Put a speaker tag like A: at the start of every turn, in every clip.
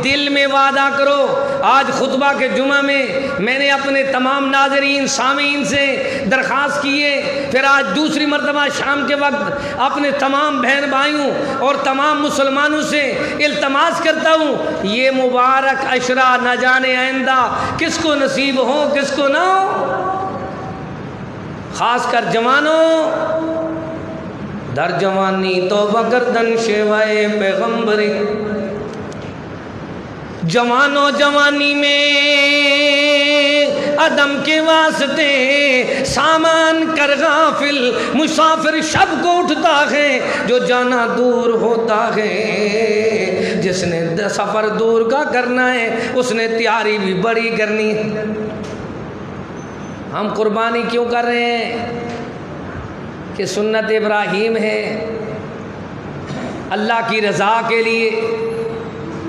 A: دل میں وعدہ کرو. آج خطبہ کے جمعہ میں نے اپنے تمام ناظرین سامعین سے درخواست کی ہے، پھر آج دوسری مرتبہ شام کے وقت اپنے تمام بہن بھائیوں اور تمام مسلمانوں سے التماس کرتا ہوں، یہ مبارک عشرہ نہ جانے آئندہ کس کو نصیب ہو کس کو نہ ہو. خاص کر جوانوں، در جوانی توبہ گردن شیوائے پیغمبری. جوانوں جوانی میں عدم کے واسطے سامان کر غافل، مسافر شب کو اٹھتا ہے جو جانا دور ہوتا ہے. جس نے سفر دور کا کرنا ہے اس نے تیاری بھی بڑی کرنی ہے. ہم قربانی کیوں کر رہے ہیں کہ سنت ابراہیم ہے، اللہ کی رضا کے لیے.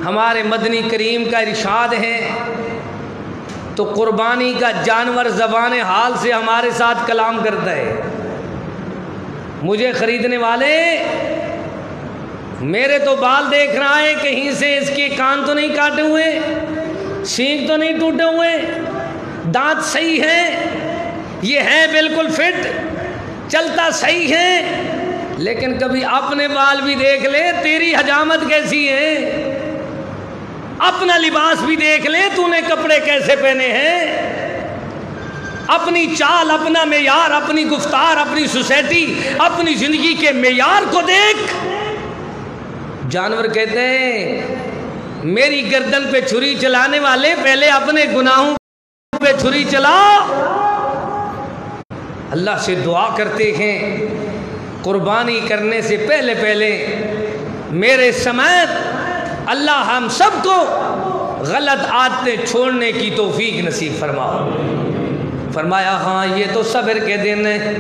A: ہمارے مدنی کریم کا ارشاد ہے تو قربانی کا جانور زبان حال سے ہمارے ساتھ کلام کرتا ہے. مجھے خریدنے والے میرے تو بال دیکھ رہا ہے، کہیں سے اس کے کان تو نہیں کاٹے ہوئے، سینگ تو نہیں ٹوٹے ہوئے، دانت صحیح ہے، یہ ہے بالکل فٹ، چلتا صحیح ہے. لیکن کبھی اپنے بال بھی دیکھ لے، تیری حجامت کیسی ہے. اپنا لباس بھی دیکھ لے، تو نے کپڑے کیسے پہنے ہیں. اپنی چال، اپنا معیار، اپنی گفتار، اپنی سوسائٹی، اپنی زندگی کے معیار کو دیکھ. جانور کہتے ہیں میری گردن پہ چھری چلانے والے پہلے اپنے گناہوں پہ چھری چلا. اللہ سے دعا کرتے ہیں قربانی کرنے سے پہلے میرے سمیت اللہ ہم سب کو غلط عادتیں چھوڑنے کی توفیق نصیب فرماؤ. فرمایا ہاں یہ تو صبر کے دن ہیں،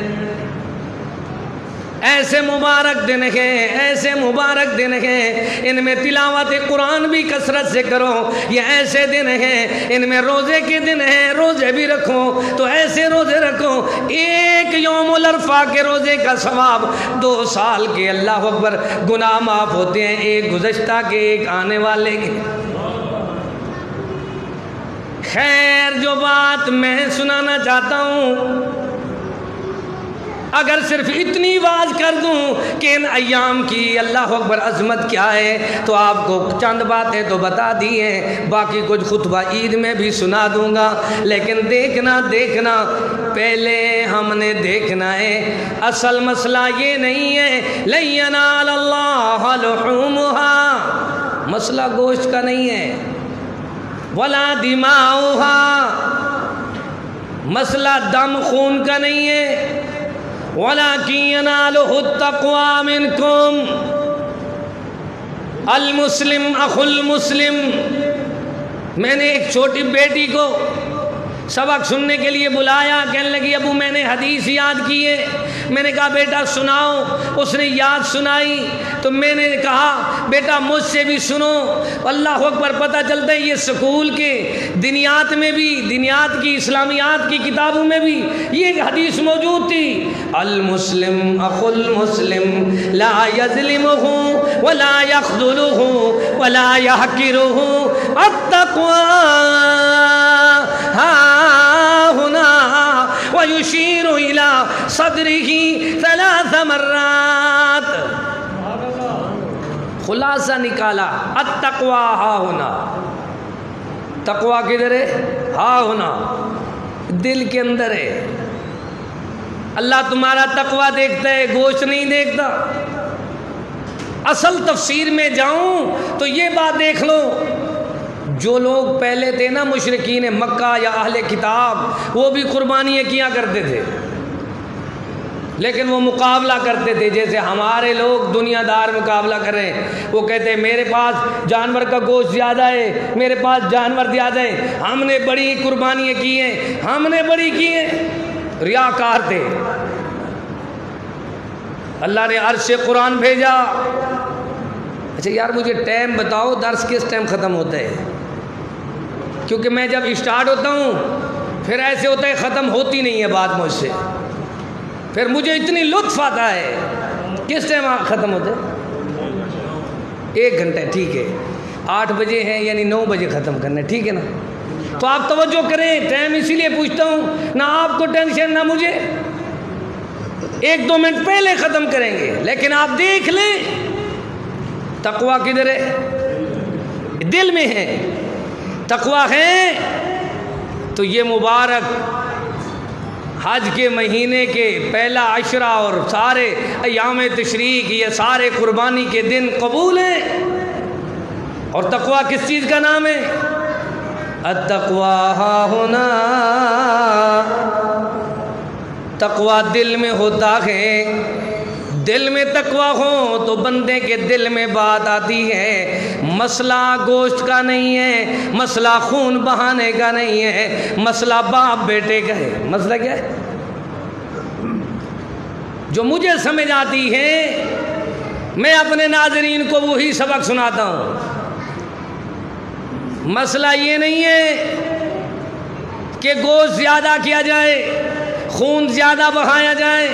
A: ایسے مبارک دن ہیں، ایسے مبارک دن ہیں، ان میں تلاوت قرآن بھی کثرت سے کرو. یہ ایسے دن ہیں ان میں روزے کے دن ہیں، روزے بھی رکھو تو ایسے روزے رکھو. ایک یوم العرفہ کے روزے کا ثواب 2 سال کے اللہ اکبر گناہ معاف ہوتے ہیں، ایک گزشتہ کے ایک آنے والے کے. خیر جو بات میں سنانا چاہتا ہوں، اگر صرف اتنی واز کر دوں کہ ان ایام کی اللہ اکبر عظمت کیا ہے تو آپ کو چند باتیں تو بتا دی ہیں، باقی کچھ خطبہ عید میں بھی سنا دوں گا. لیکن دیکھنا پہلے ہم نے دیکھنا ہے اصل مسئلہ یہ نہیں ہے لَن يَنَالَ اللَّهَ لُحُومُهَا، مسئلہ گوشت کا نہیں ہے، وَلَا دِمَاؤُهَا، مسئلہ دم خون کا نہیں ہے، وَلَكِنْ يَنَالُهُ التَّقْوَى مِنْكُمْ، المسلم اخو المسلم. میں نے ایک چھوٹی بیٹی کو سبق سننے کے لیے بلایا، کہنے لگی ابو میں نے حدیث یاد کی ہے. میں نے کہا بیٹا سناؤ. اس نے یاد سنائی تو میں نے کہا بیٹا مجھ سے بھی سنو. اللہ اکبر، پتہ چلتا ہے یہ سکول کے دنیات میں بھی، دنیات کی اسلامیات کی کتابوں میں بھی یہ حدیث موجود تھی. المسلم اخو المسلم لا یظلمہ ولا یخذلہ ولا یحقرہ، التقوی ويشير إلى صدره 3 مرات. خلاصہ نکالا التقوی ہا ہونا. تقوی کدھر ہے؟ ہا ہونا، دل کے اندر ہے. اللہ تمہارا تقوی دیکھتا ہے، گوشت نہیں دیکھتا. اصل تفسیر میں جاؤں تو یہ بات دیکھ لو، جو لوگ پہلے تھے نا مشرکین مکہ یا اہل کتاب، وہ بھی قربانیاں کیا کرتے تھے، لیکن وہ مقابلہ کرتے تھے جیسے ہمارے لوگ دنیا دار مقابلہ کر رہے ہیں. وہ کہتے ہیں میرے پاس جانور کا گوشت زیادہ ہے، میرے پاس جانور زیادہ ہے، ہم نے بڑی قربانیاں کی ہیں، ہم نے بڑی کی ہیں. ریاکار تھے. اللہ نے عرش قرآن بھیجا. اچھا یار مجھے ٹائم بتاؤ درس کس ٹائم ختم ہوتا ہے، کیونکہ میں جب اسٹارٹ ہوتا ہوں پھر ایسے ہوتا ہے ختم ہوتی نہیں ہے بات مجھ سے، پھر مجھے اتنی لطف آتا ہے. کس ٹائم ختم ہوتا ہے؟ 1 گھنٹہ. ٹھیک ہے. 8 بجے ہے یعنی 9 بجے ختم کرنا ہے، ٹھیک ہے نا؟ تو آپ توجہ کریں، ٹائم اسی لیے پوچھتا ہوں، نہ آپ کو ٹینشن نہ مجھے، 1-2 منٹ پہلے ختم کریں گے، لیکن آپ دیکھ لیں تقویٰ کدھر ہے؟ دل میں ہے۔ تقویٰ ہے تو یہ مبارک حج کے مہینے کے پہلا عشرہ اور سارے ایام تشریق، یہ سارے قربانی کے دن قبول ہیں۔ اور تقویٰ کس چیز کا نام ہے؟ التقویٰ ہا ہونا، تقویٰ دل میں ہوتا ہے۔ دل میں تقویٰ ہو تو بندے کے دل میں بات آتی ہے، مسئلہ گوشت کا نہیں ہے، مسئلہ خون بہانے کا نہیں ہے، مسئلہ باپ بیٹے کا ہے۔ مسئلہ کیا ہے؟ جو مجھے سمجھ آتی ہے میں اپنے ناظرین کو وہی سبق سناتا ہوں۔ مسئلہ یہ نہیں ہے کہ گوشت زیادہ کیا جائے، خون زیادہ بہایا جائے۔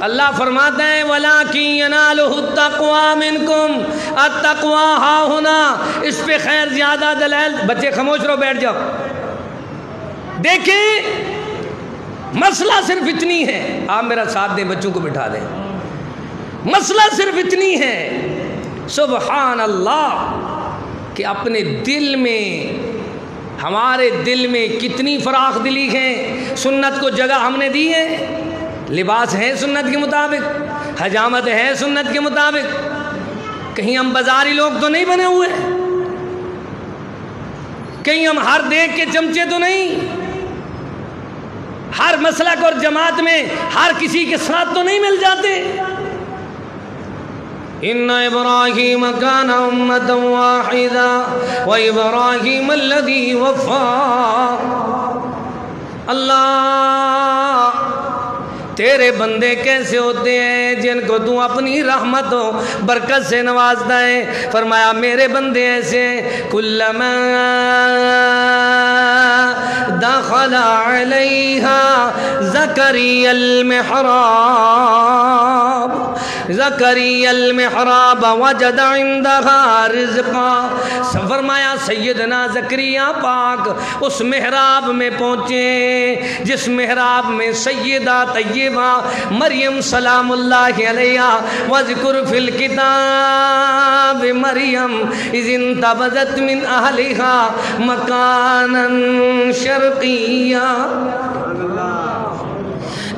A: اللہ فرماتا ہے وَلَٰكِن يَنَالُهُ التَّقْوَىٰ مِنْكُمْ، التقویٰ ہا ہونا، اس پہ خیر زیادہ دلائل۔ بچے خاموش رہو، بیٹھ جاؤ۔ دیکھیں مسئلہ صرف اتنی ہے، آپ میرا ساتھ دیں، بچوں کو بٹھا دیں۔ مسئلہ صرف اتنی ہے، سبحان اللہ، کہ اپنے دل میں، ہمارے دل میں کتنی فراخ دلی ہے۔ سنت کو جگہ ہم نے دی ہے، لباس ہے سنت کے مطابق، حجامت ہے سنت کے مطابق، کہیں ہم بازاری لوگ تو نہیں بنے ہوئے، کہیں ہم ہر دیکھ کے چمچے تو نہیں، ہر مسلک اور جماعت میں ہر کسی کے ساتھ تو نہیں مل جاتے۔ ان ابراہیم کان امۃ واحدہ وابراہیم الذی وفا۔ اللہ تیرے بندے کیسے ہوتے ہیں جن کو تو اپنی رحمت و برکت سے نوازتا ہے؟ فرمایا میرے بندے ایسے کلما دخل علیہا زکریا المحراب وجد عندها رزقا۔ فرمایا سیدنا زکریا پاک اس محراب میں پہنچے جس محراب میں سیدہ طیبہ مریم سلام اللہ علیہا، وذکر فی الکتاب مریم اذ انتبذت من اہلہا مکانا شرقیا۔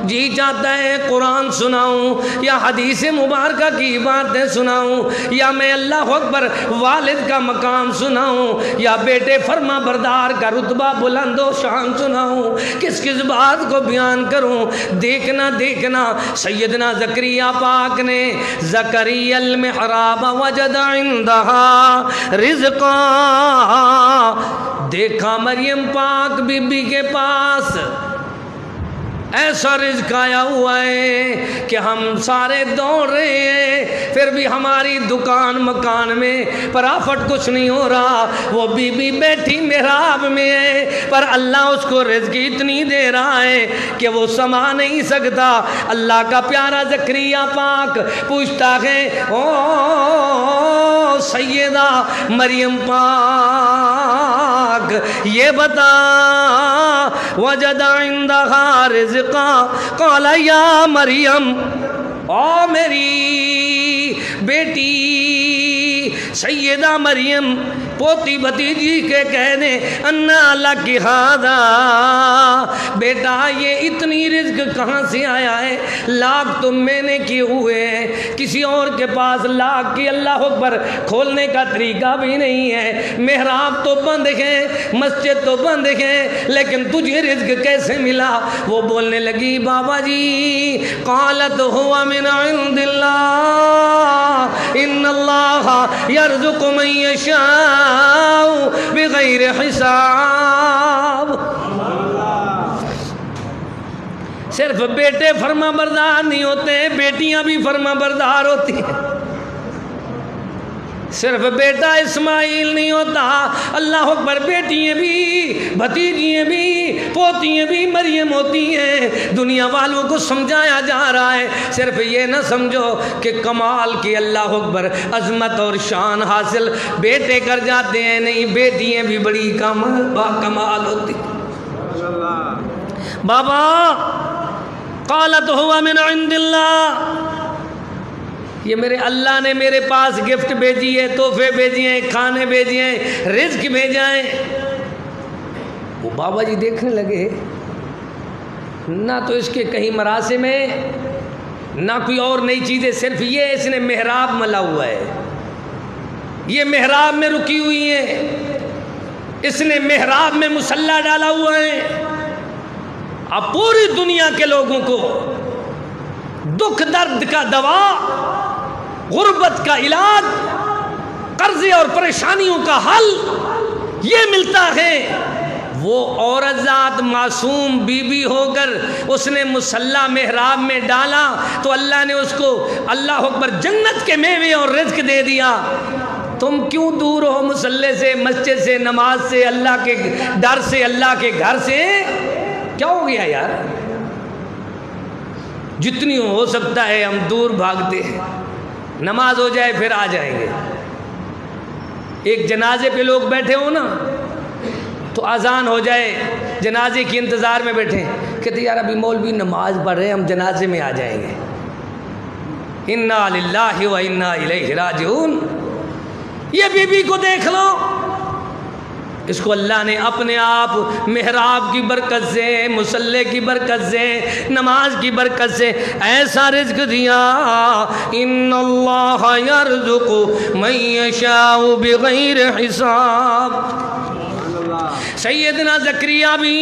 A: جی چاہتا ہے قرآن سناؤں یا حدیث مبارکہ کی باتیں سناؤں، یا میں اللہ اکبر والد کا مقام سناؤں، یا بیٹے فرما بردار کا رتبہ بلند و شان سناؤں، کس کس بات کو بیان کروں؟ دیکھنا سیدنا زکریا پاک نے زکریا المحراب وجد عندہا رزقا، دیکھا مریم پاک بی بی کے پاس ایسا رزق آیا ہوا ہے کہ ہم سارے دوڑ رہے ہیں، پھر بھی ہماری دکان مکان میں پرافٹ کچھ نہیں ہو رہا۔ وہ بی بی بیٹھی محراب میں ہے، پر اللہ اس کو رزق اتنی دے رہا ہے کہ وہ سما نہیں سکتا۔ اللہ کا پیارا زکریا پاک پوچھتا ہے او سیدہ مریم پاک یہ بتا وجد عندها رزقا قال یا مریم، او میری بیٹی سیدہ مریم پوتی بھتیجی کے کہنے انا لک ھذا، بیٹا یہ اتنی رزق کہاں سے آیا ہے؟ لاکھ تو میں نے کیے ہوئے ہیں، کسی اور کے پاس لاکھ کی اللہ اکبر کھولنے کا طریقہ بھی نہیں ہے، محراب تو بند ہے، مسجد تو بند ہے، لیکن تجھے رزق کیسے ملا؟ وہ بولنے لگی بابا جی قالت ہوا من عند اللہ ان اللہ یرزق من یشاء بغیر حساب۔ صرف بیٹے فرما بردار نہیں ہوتے، بیٹیاں بھی فرما بردار ہوتی ہیں۔ صرف بیٹا اسماعیل نہیں ہوتا، اللہ اکبر، بیٹیاں بھی، بھتیجیاں بھی، پوتیاں بھی مریم ہوتی ہیں۔ دنیا والوں کو سمجھایا جا رہا ہے، صرف یہ نہ سمجھو کہ کمال کی، اللہ اکبر، عظمت اور شان حاصل بیٹے کر جاتے ہیں، نہیں، بیٹیاں بھی بڑی کمال ہوتی۔ بابا قالت ہوا من عند اللہ، یہ میرے اللہ نے میرے پاس گفٹ بھیجی ہے، تحفے بھیجی ہیں، کھانے بھیجے ہیں، رزق بھیجا ہے۔ وہ بابا جی دیکھنے لگے، نہ تو اس کے کہیں مراسم ہے، نہ کوئی اور نئی چیزیں، صرف یہ اس نے محراب ملا ہوا ہے، یہ محراب میں رکی ہوئی ہیں، اس نے محراب میں مصلی ڈالا ہوا ہے۔ اب پوری دنیا کے لوگوں کو دکھ درد کا دوا، غربت کا علاج، قرضے اور پریشانیوں کا حل یہ ملتا ہے۔ وہ عورت ذات معصوم بی بی ہو کر اس نے مصلی محراب میں ڈالا تو اللہ نے اس کو، اللہ اکبر، جنت کے میوے اور رزق دے دیا۔ تم کیوں دور ہو مصلی سے، مسجد سے، نماز سے، اللہ کے ڈر سے، اللہ کے گھر سے؟ کیا ہو گیا یار؟ جتنی ہو سکتا ہے ہم دور بھاگتے ہیں، نماز ہو جائے پھر آ جائیں گے۔ ایک جنازے پہ لوگ بیٹھے ہو نا تو اذان ہو جائے، جنازے کی انتظار میں بیٹھے، کہتے یار ابھی مولوی نماز پڑھ رہے ہیں، ہم جنازے میں آ جائیں گے۔ انا للہ و انا الیہ راجعون۔ یہ بی بی کو دیکھ لو، اس کو اللہ نے اپنے آپ محراب کی برکت سے، مصلی کی برکت سے، نماز کی برکت سے ایسا رزق دیا۔ ان اللہ یرزق من یشاء بغیر حساب۔ سیدنا زکریا بھی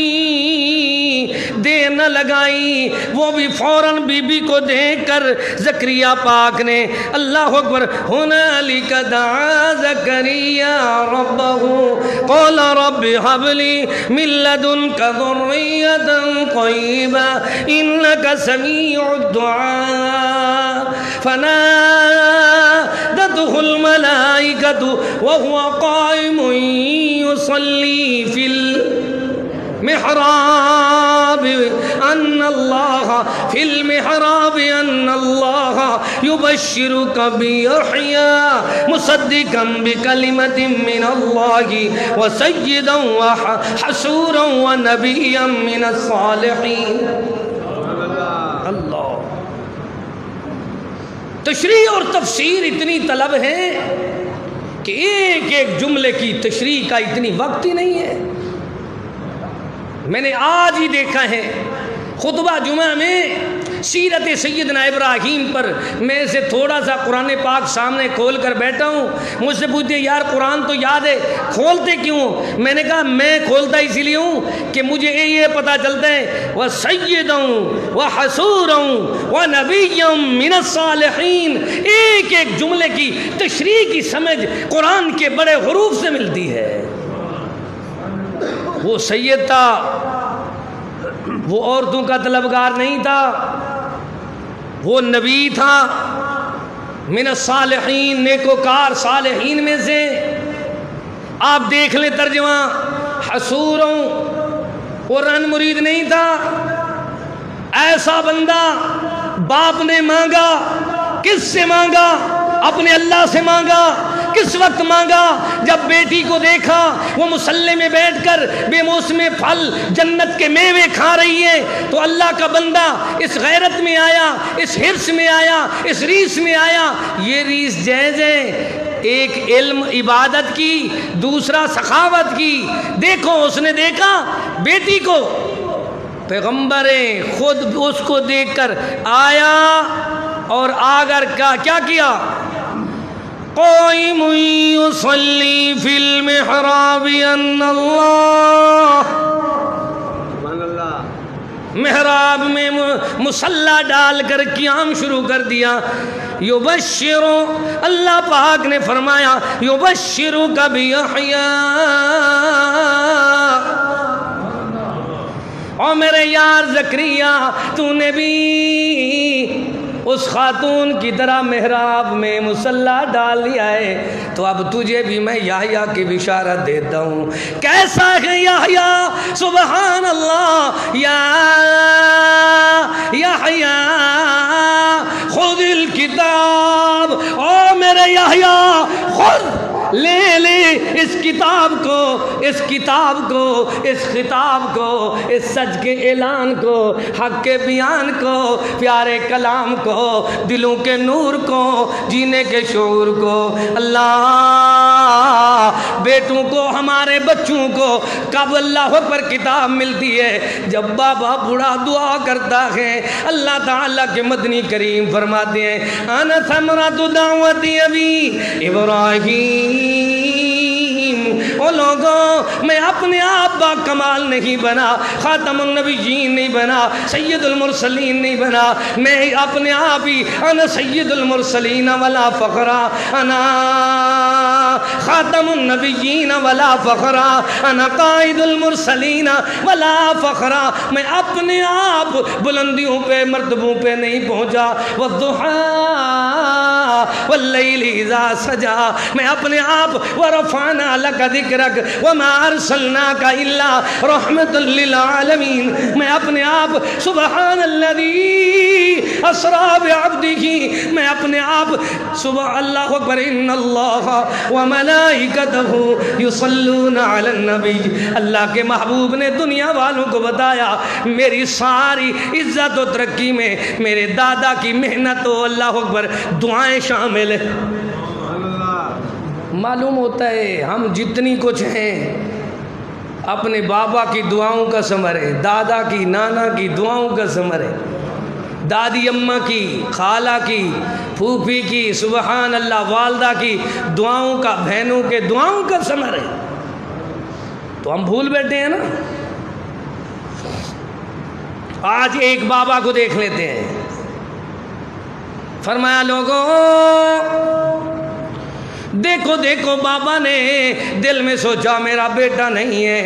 A: دیر نہ لگائی، وہ بھی فوراً بی بی کو دیکھ کر زکریا پاک نے، اللہ اکبر، ہنالک دعا زکریا ربہ قال رب هب لي من لدنك ذرية طيبة إنك سميع الدعاء فنادته الملائكة وهو قائم يصلي في المحراب أن الله في المحراب أن الله يبشرك بيحيى مصدقا بكلمة من الله وسيدا وحسورا ونبيا من الصالحين۔ اللہ، تشریح اور تفسیر اتنی طلب ہے کہ ایک ایک جملے کی تشریح کا اتنی وقت ہی نہیں ہے۔ میں نے آج ہی دیکھا ہے خطبہ جمعہ میں سیرت سیدنا ابراہیم پر، میں سے تھوڑا سا قرآن پاک سامنے کھول کر بیٹھا ہوں، مجھ سے پوچھتے یار قرآن تو یاد ہے، کھولتے کیوں؟ میں نے کہا میں کھولتا اسی لیے ہوں کہ مجھے یہ پتہ چلتا ہے وَسَيِّدًا وَحَسُورًا وَنَبِيًّا مِنَ الصَّالِحِينَ۔ ایک ایک جملے کی تشریح کی سمجھ قرآن کے بڑے حروف سے ملتی ہے۔ وہ سید تھا، وہ عورتوں کا طلبگار نہیں تھا، وہ نبی تھا، من الصالحین، نیکوکار صالحین میں سے۔ آپ دیکھ لیں ترجمہ، حسوروں، وہ رن مرید نہیں تھا، ایسا بندہ باپ نے مانگا، کس سے مانگا؟ اپنے اللہ سے مانگا۔ کس وقت مانگا؟ جب بیٹی کو دیکھا وہ مصلی میں بیٹھ کر بے موسم پھل جنت کے میوے کھا رہی ہے تو اللہ کا بندہ اس غیرت میں آیا، اس حرص میں آیا، اس ریس میں آیا۔ یہ ریس جائز ہے، ایک علم عبادت کی، دوسرا سخاوت کی۔ دیکھو اس نے دیکھا بیٹی کو، پیغمبر خود اس کو دیکھ کر آیا اور آگر کا کیا کیا؟ قائم یصلی فی المحراب ان اللہ، محراب میں مصلی ڈال کر قیام شروع کر دیا۔ یبشرو، اللہ پاک نے فرمایا یبشرک بیحییٰ، او میرے یار زکریا تو نے بھی اس خاتون کی طرح محراب میں مصلی ڈال دیا ہے، تو اب تجھے بھی میں یحییٰ کی بشارت دیتا ہوں۔ کیسا ہے یحییٰ؟ سبحان اللہ، یا یحییٰ خذ الکتاب، او میرے یحییٰ خود لے لے اس کتاب کو، اس کتاب کو، اس خطاب کو، اس سچ کے اعلان کو، حق کے بیان کو، پیارے کلام کو، دلوں کے نور کو، جینے کے شعور کو۔ اللہ بیٹوں کو، ہمارے بچوں کو کب اللہ پر کتاب ملتی ہے؟ جب بابا بوڑھا دعا کرتا ہے۔ اللہ تعالیٰ کے مدنی کریم فرماتے ہیں انا ثمرۃ دعوت ابی ابراہیم، او لوگوں میں اپنے آپ با کمال نہیں بنا، خاتم النبیین نہیں بنا، سید المرسلین نہیں بنا، میں اپنے آپ ہی انا سید المرسلین ولا فخرا، انا خاتم النبیین ولا فخرا، انا قائد المرسلین ولا فخرا، میں اپنے آپ بلندیوں پہ مرتبوں پہ نہیں پہنچا۔ والضحیٰ واللیل اذا سجا، میں اپنے آپ ورفعنا لک ذکرک وما ارسلناک الا رحمۃ للعالمین، میں اپنے آپ سبحان الذی اسری بعبدہ، میں اپنے آپ سبحان اللہ اکبر ان اللہ وملائکتہ یصلون علی النبی، اللہ کے محبوب نے دنیا والوں کو بتایا میری ساری عزت و ترقی میں میرے دادا کی محنت و اللہ اکبر دعائیں شامل ہیں۔ معلوم ہوتا ہے ہم جتنی کچھ ہیں اپنے بابا کی دعاؤں کا ثمر ہے، دادا کی نانا کی دعاؤں کا ثمر ہے، دادی اماں کی، خالہ کی، پھوپھی کی، سبحان اللہ والدہ کی دعاؤں کا، بہنوں کے دعاؤں کا ثمر ہے۔ تو ہم بھول بیٹھے ہیں نا۔ آج ایک بابا کو دیکھ لیتے ہیں، فرمایا لوگوں دیکھو دیکھو، بابا نے دل میں سوچا میرا بیٹا نہیں ہے،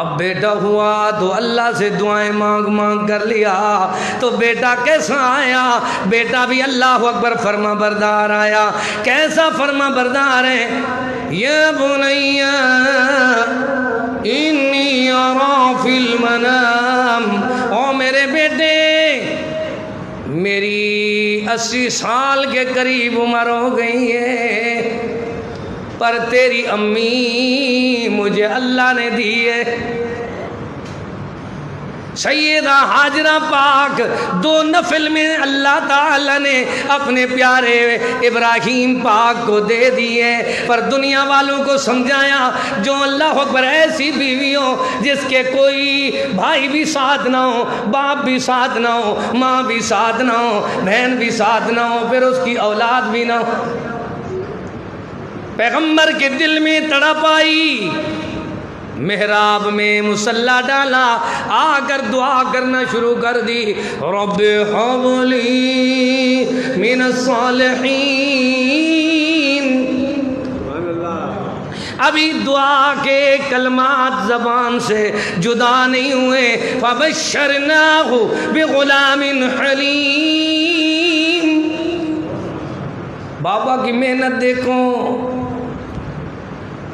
A: اب بیٹا ہوا تو اللہ سے دعائیں مانگ مانگ کر لیا، تو بیٹا کیسا آیا؟ بیٹا بھی اللہ اکبر فرما بردار آیا۔ کیسا فرما بردار ہے؟ یا بنی انی اری فی المنام، او میرے بیٹے میری 80 سال کے قریب عمر ہو گئی ہے، پر تیری امی مجھے اللہ نے دی ہے۔ سیدہ ہاجرہ پاک 2 نفل میں اللہ تعالیٰ نے اپنے پیارے ابراہیم پاک کو دے دیے، پر دنیا والوں کو سمجھایا جو اللہ اکبر ایسی بیوی ہو جس کے کوئی بھائی بھی ساتھ نہ ہو، باپ بھی ساتھ نہ ہو، ماں بھی ساتھ نہ ہو، بہن بھی ساتھ نہ ہو، پھر اس کی اولاد بھی نہ ہو۔ پیغمبر کے دل میں تڑپ آئی، محراب میں مصلی ڈالا، آ کر دعا کرنا شروع کر دی، رب ہب لی من الصالحین۔ ابھی دعا کے کلمات زبان سے جدا نہیں ہوئے، فبشرناہ بغلام حلیم۔ بابا کی محنت دیکھو،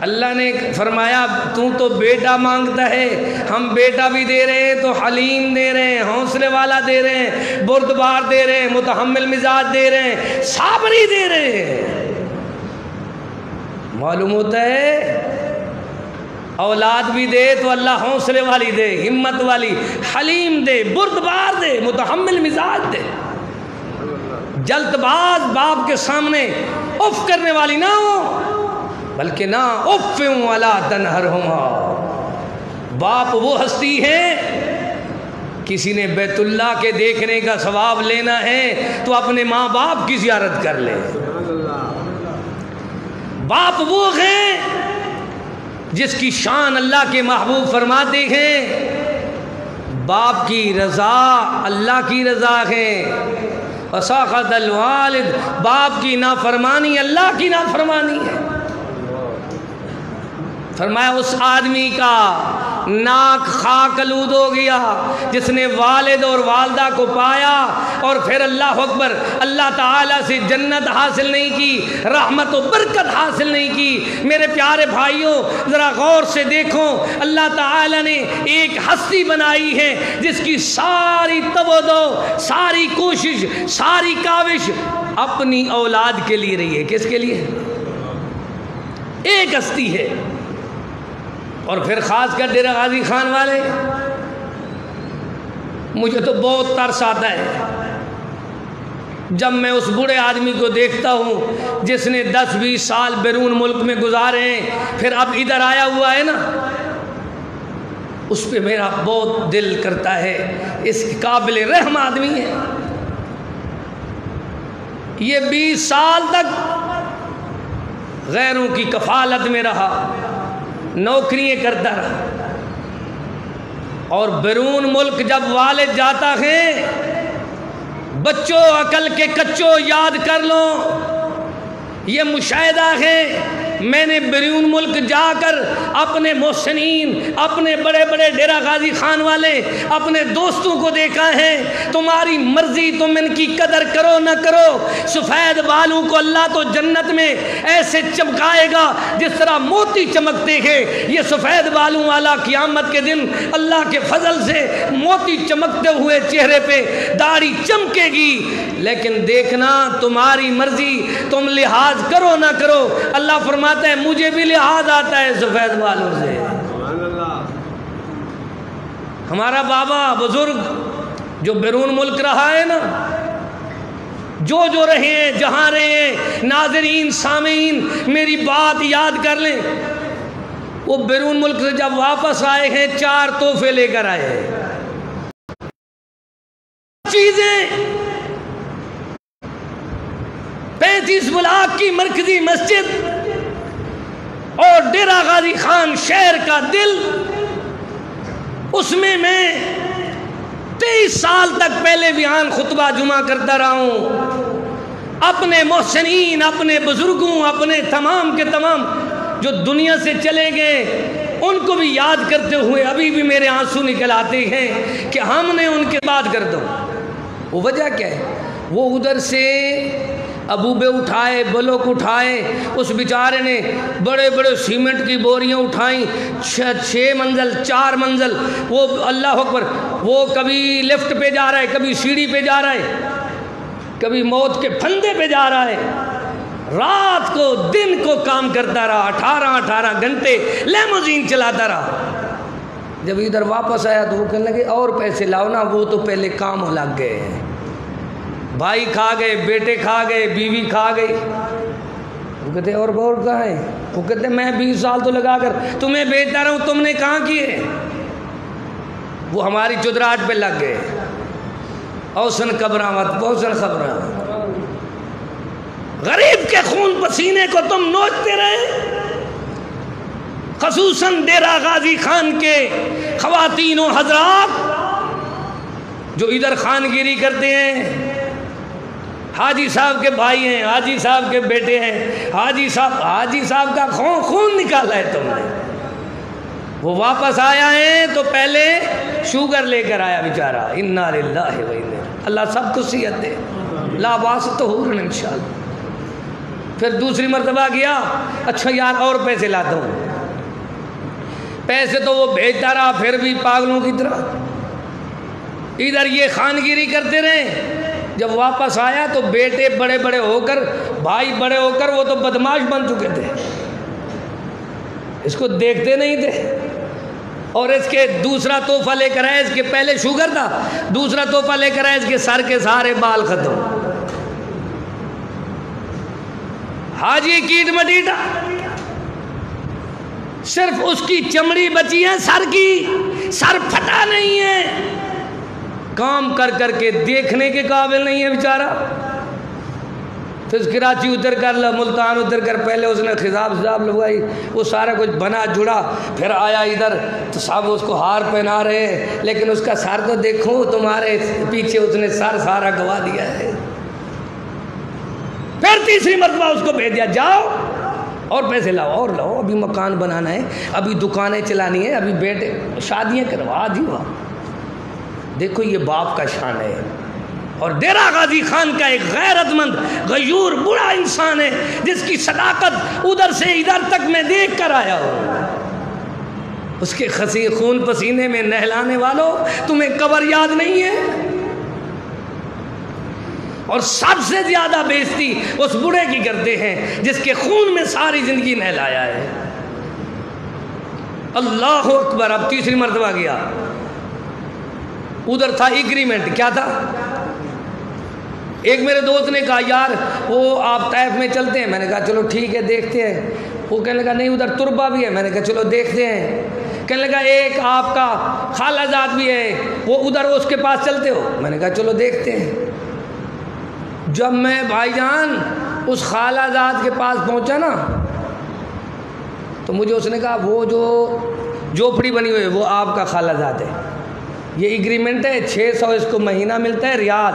A: اللہ نے فرمایا تو بیٹا مانگتا ہے، ہم بیٹا بھی دے رہے ہیں تو حلیم دے رہے ہیں، حوصلے والا دے رہے ہیں، بردبار دے رہے ہیں، متحمل مزاج دے رہے ہیں، صابری دے رہے ہیں۔ معلوم ہوتا ہے اولاد بھی دے تو اللہ حوصلے والی دے، ہمت والی، حلیم دے، بردبار دے، متحمل مزاج دے۔ جلد باز باپ کے سامنے اف کرنے والی نہ ہو، بلکہ نہ اف ولا تنہرہما۔ باپ وہ ہستی ہے، کسی نے بیت اللہ کے دیکھنے کا ثواب لینا ہے تو اپنے ماں باپ کی زیارت کر لے۔ باپ وہ ہے جس کی شان اللہ کے محبوب فرماتے ہیں باپ کی رضا اللہ کی رضا ہے، وساخط الوالد، باپ کی نافرمانی اللہ کی نافرمانی ہے۔ فرمایا اس آدمی کا ناک خاک آلود ہو گیا، جس نے والد اور والدہ کو پایا اور پھر اللہ اکبر اللہ تعالیٰ سے جنت حاصل نہیں کی، رحمت و برکت حاصل نہیں کی۔ میرے پیارے بھائیوں ذرا غور سے دیکھو، اللہ تعالیٰ نے ایک ہستی بنائی ہے جس کی ساری توجہ، ساری کوشش، ساری کاوش اپنی اولاد کے لیے رہی ہے۔ کس کے لیے؟ ایک ہستی ہے۔ اور پھر خاص کر ڈیرہ غازی خان والے، مجھے تو بہت ترس آتا ہے جب میں اس بوڑھے آدمی کو دیکھتا ہوں جس نے 10-20 سال بیرون ملک میں گزارے ہیں، پھر اب ادھر آیا ہوا ہے نا، اس پہ میرا بہت دل کرتا ہے۔ اس قابل رحم آدمی ہے، یہ 20 سال تک غیروں کی کفالت میں رہا، نوکریاں کرتا رہا، اور بیرون ملک جب والد جاتا ہے، بچوں عقل کے کچوں یاد کر لو، یہ مشاہدہ ہے۔ میں نے بیرون ملک جا کر اپنے محسنین، اپنے بڑے بڑے ڈیرہ غازی خان والے، اپنے دوستوں کو دیکھا ہے۔ تمہاری مرضی، تم ان کی قدر کرو نہ کرو، سفید بالوں کو اللہ تو جنت میں ایسے چمکائے گا جس طرح موتی چمکتے ہیں۔ یہ سفید بالوں والا قیامت کے دن اللہ کے فضل سے موتی چمکتے ہوئے چہرے پہ داڑھی چمکے گی، لیکن دیکھنا تمہاری مرضی، تم لحاظ کرو نہ کرو۔ اللہ فرماتا ہے مجھے بھی لحاظ آتا ہے سفید بالوں سے۔ ہمارا بابا بزرگ جو بیرون ملک رہا ہے نا، جو رہے ہیں، جہاں رہے ہیں، ناظرین سامعین میری بات یاد کر لیں، وہ بیرون ملک سے جب واپس آئے ہیں 4 تحفے لے کر آئے ہیں، چیزیں 35 بلاک کی مرکزی مسجد اور ڈیرہ غازی خان شہر کا دل، اس میں 23 سال تک پہلے بیان خطبہ جمعہ کرتا رہا ہوں۔ اپنے محسنین، اپنے بزرگوں، اپنے تمام کے تمام جو دنیا سے چلے گئے، ان کو بھی یاد کرتے ہوئے ابھی بھی میرے آنسو نکل آتے ہیں کہ ہم نے ان کے بات کر دو۔ وہ وجہ کیا ہے؟ وہ ادھر سے ابوبے اٹھائے، بلوک اٹھائے، اس بیچارے نے بڑے بڑے سیمنٹ کی بوریاں اٹھائیں، 6 منزل 4 منزل، وہ اللہ اکبر، وہ کبھی لفٹ پہ جا رہا ہے، کبھی سیڑھی پہ جا رہا ہے، کبھی موت کے پھندے پہ جا رہا ہے، رات کو دن کو کام کرتا رہا، 18 گھنٹے لیموزین چلاتا رہا۔ جب ادھر واپس آیا تو وہ کہنے لگے اور پیسے لاؤ نا، وہ تو پہلے کام لگ گئے ہیں، بھائی کھا گئے، بیٹے کھا گئے، بیوی کھا گئی۔ وہ کہتے اور کہاں ہے؟ وہ کہتے میں 20 سال تو لگا کر تمہیں بیچتا رہا ہوں، تم نے کہاں کیے؟ وہ ہماری چدراہٹ پہ لگ گئے۔ اوسن قبرامت بوسن خبراں، غریب کے خون پسینے کو تم نوچتے رہے۔ خصوصاً ڈیرہ غازی خان کے خواتین و حضرات جو ادھر خانگیری کرتے ہیں، حاجی صاحب کے بھائی ہیں، حاجی صاحب کے بیٹے ہیں، حاجی صاحب کا خون نکالا ہے تم نے۔ وہ واپس آیا ہے تو پہلے شوگر لے کر آیا بیچارہ، انا للہ و انا، اللہ سب کو صحت دے، لا باس طہورن انشاءاللہ۔ پھر دوسری مرتبہ گیا، اچھا یار اور پیسے لاتا ہوں، پیسے تو وہ بھیجتا رہا، پھر بھی پاگلوں کی طرح ادھر یہ خانگیری کرتے رہے۔ جب واپس آیا تو بیٹے بڑے بڑے ہو کر، بھائی بڑے ہو کر وہ تو بدماش بن چکے تھے، اس کو دیکھتے نہیں تھے، اور اس کے دوسرا تحفہ لے کر آئے، اس کے پہلے شوگر تھا، دوسرا تحفہ لے کر آئے، اس کے سر کے سارے بال ختم، حاجی کیٹ مٹیٹا، صرف اس کی چمڑی بچی ہے سر کی، سر پھٹا نہیں ہے، کام کر کر کے دیکھنے کے قابل نہیں ہے بیچارہ۔ پھر کراچی اتر کر ملتان اتر کر پہلے اس نے خضاب لگوائی، وہ سارا کچھ بنا جڑا، پھر آیا ادھر تو صاحب اس کو ہار پہنا رہے ہیں، لیکن اس کا سر تو دیکھو، تمہارے پیچھے اس نے سر سارا گوا دیا ہے۔ پھر تیسری مرتبہ اس کو بھیج دیا، جاؤ اور پیسے لاؤ اور لاؤ، ابھی مکان بنانا ہے، ابھی دکانیں چلانی ہے، ابھی بیٹے شادیاں کروا دی۔ دیکھو یہ باپ کا شان ہے۔ اور ڈیرہ غازی خان کا ایک غیرت مند غیور بڑا انسان ہے جس کی صداقت ادھر سے ادھر تک میں دیکھ کر آیا ہوں۔ اس کے خسی خون پسینے میں نہلانے والوں، تمہیں قبر یاد نہیں ہے؟ اور سب سے زیادہ بےزتی اس بوڑھے کی کرتے ہیں جس کے خون میں ساری زندگی نہلایا ہے۔ اللہ اکبر۔ اب تیسری مرتبہ گیا، ادھر تھا ایگریمنٹ، کیا تھا؟ ایک میرے دوست نے کہا یار وہ آپ طائف میں چلتے ہیں، میں نے کہا چلو ٹھیک ہے دیکھتے ہیں۔ وہ کہنے لگا نہیں ادھر تربہ بھی ہے، میں نے کہا چلو دیکھتے ہیں۔ کہنے لگا ایک آپ کا خالہ زاد بھی ہے، وہ ادھر اس کے پاس چلتے ہو، میں نے کہا چلو دیکھتے ہیں۔ جب میں بھائی جان اس خالہ زاد کے پاس پہنچا نا تو مجھے اس نے کہا وہ جو جھوپڑی بنی ہوئی ہے وہ آپ کا خالہ زاد ہے، یہ ایگریمنٹ ہے، 600 اس کو مہینہ ملتا ہے ریال،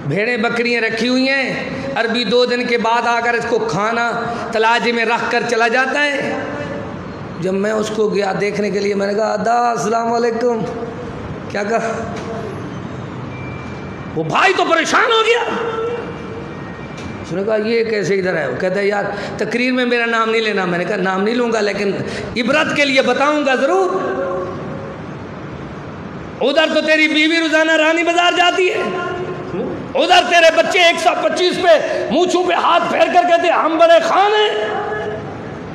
A: بھیڑیں بکریاں رکھی ہوئی ہیں، عربی 2 دن کے بعد آ کر اس کو کھانا تلاجے میں رکھ کر چلا جاتا ہے۔ جب میں اس کو گیا دیکھنے کے لیے، میں نے کہا ادا السلام علیکم، کیا کہا؟ وہ بھائی تو پریشان ہو گیا، اس نے کہا یہ کیسے ادھر ہے؟ وہ کہتا ہے یار تقریر میں میرا نام نہیں لینا۔ میں نے کہا نام نہیں لوں گا لیکن عبرت کے لیے بتاؤں گا ضرور۔ ادھر تو تیری بیوی روزانہ رانی بازار جاتی ہے، ادھر تیرے بچے 125 پہ منہ پہ ہاتھ پھیر کر کہتے ہیں ہم بڑے خان ہیں،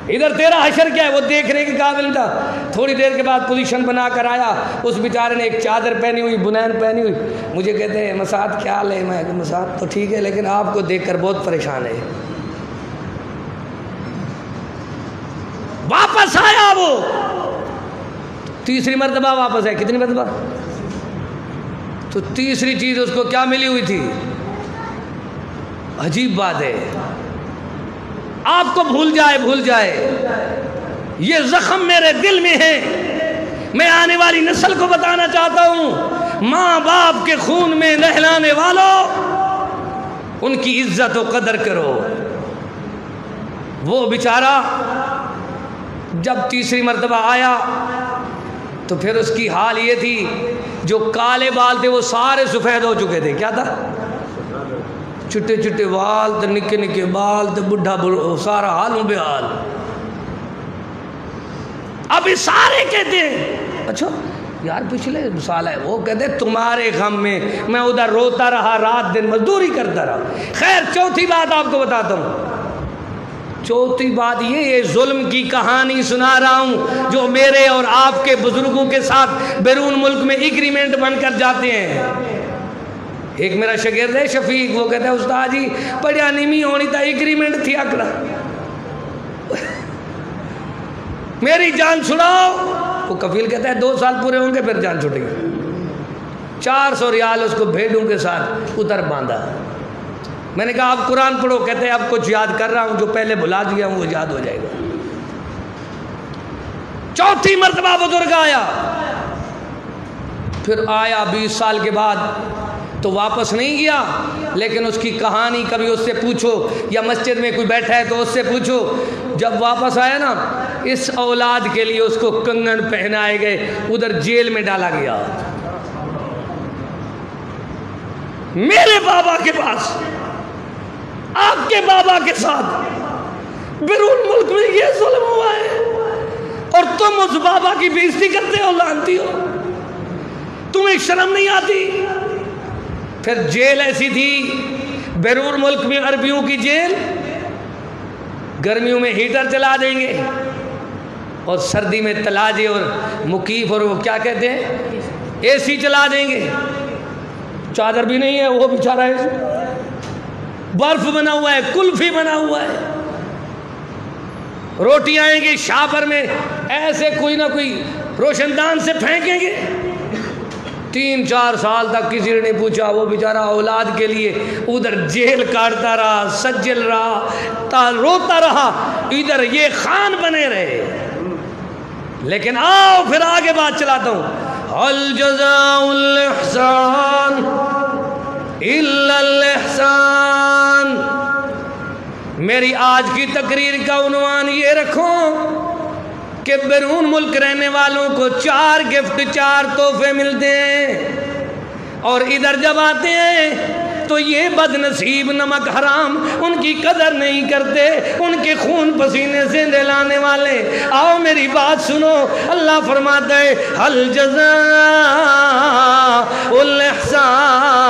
A: ادھر تیرا حشر کیا ہے؟ وہ دیکھنے کے قابل تھا۔ تھوڑی دیر کے بعد پوزیشن بنا کر آیا، اس بیچارے نے ایک چادر پہنی ہوئی، بنین پہنی ہوئی، مجھے کہتے ہیں مسعد کیا حال ہے؟ میں کہ مسعد تو ٹھیک ہے لیکن آپ کو دیکھ کر بہت پریشان ہے۔ واپس آیا وہ، تیسری مرتبہ واپس آیا۔ کتنی مرتبہ؟ تو تیسری چیز اس کو کیا ملی ہوئی تھی؟ عجیب بات ہے، آپ کو بھول جائے، یہ زخم میرے دل میں ہے۔ میں آنے والی نسل کو بتانا چاہتا ہوں، ماں باپ کے خون میں نہلانے والوں، ان کی عزت و قدر کرو۔ وہ بیچارہ جب تیسری مرتبہ آیا تو پھر اس کی حال یہ تھی، جو کالے بال تھے وہ سارے سفید ہو چکے تھے۔ کیا تھا؟ چھٹے چھٹے بال تو نکے نکے بال تو بڈھا سارا حالوں بے حال۔ ابھی سارے کہتے ہیں اچھا یار پچھلے سال ہے، وہ کہتے ہیں تمہارے غم میں میں ادھر روتا رہا، رات دن مزدوری کرتا رہا۔ خیر چوتھی بات آپ کو بتاتا ہوں، چوتھی بات یہ ظلم کی کہانی سنا رہا ہوں جو میرے اور آپ کے بزرگوں کے ساتھ بیرون ملک میں ایگریمنٹ بن کر جاتے ہیں۔ ایک میرا شاگرد ہے شفیق، وہ کہتا ہے استاد جی پڑھیا نیمی ہونی تھا، ایگریمنٹ تھی اکڑا، میری جان چھڑاؤ۔ وہ کفیل کہتا ہے 2 سال پورے ہوں گے پھر جان چھوٹے گی۔ 400 ریال اس کو بھیڑوں کے ساتھ ادھر باندھا۔ میں نے کہا آپ قرآن پڑھو، کہتے ہیں اب کچھ یاد کر رہا ہوں، جو پہلے بھلا دیا ہوں وہ یاد ہو جائے گا۔ چوتھی مرتبہ بزرگ آیا، پھر آیا 20 سال کے بعد تو واپس نہیں گیا، لیکن اس کی کہانی کبھی اس سے پوچھو، یا مسجد میں کوئی بیٹھا ہے تو اس سے پوچھو۔ جب واپس آیا نا، اس اولاد کے لیے اس کو کنگن پہنائے گئے، ادھر جیل میں ڈالا گیا۔ میرے بابا کے پاس، آپ کے بابا کے ساتھ بیرون ملک میں یہ ظلم ہوا ہے، اور تم اس بابا کی بے عزتی کرتے ہو، لعنتی ہو، تمہیں شرم نہیں آتی؟ پھر جیل ایسی تھی بیرون ملک میں، عربیوں کی جیل، گرمیوں میں ہیٹر چلا دیں گے اور سردی میں تلاجے اور مکیف اور وہ کیا کہتے ہیں اے سی چلا دیں گے۔ چادر بھی نہیں ہے، وہ بیچارہ ہے، برف بنا ہوا ہے، کلفی بنا ہوا ہے، روٹی آئیں گی شاپر میں ایسے کوئی نہ کوئی روشن دان سے پھینکیں گے۔ 3-4 سال تک کسی نے نہیں پوچھا، وہ بیچارہ اولاد کے لیے ادھر جیل کاٹتا رہا، سجل رہا، روتا رہا، ادھر یہ خان بنے رہے۔ لیکن آؤ پھر آگے بات چلاتا ہوں۔ هل جزاء الإحسان إلا الإحسان، میری آج کی تقریر کا عنوان یہ رکھو کہ بیرون ملک رہنے والوں کو 4 گفٹ 4 تحفے ملتے ہیں، اور ادھر جب آتے ہیں تو یہ بد نصیب نمک حرام ان کی قدر نہیں کرتے، ان کے خون پسینے سے دلانے والے۔ آؤ میری بات سنو، اللہ فرماتا ہے حل جزاء الاحسان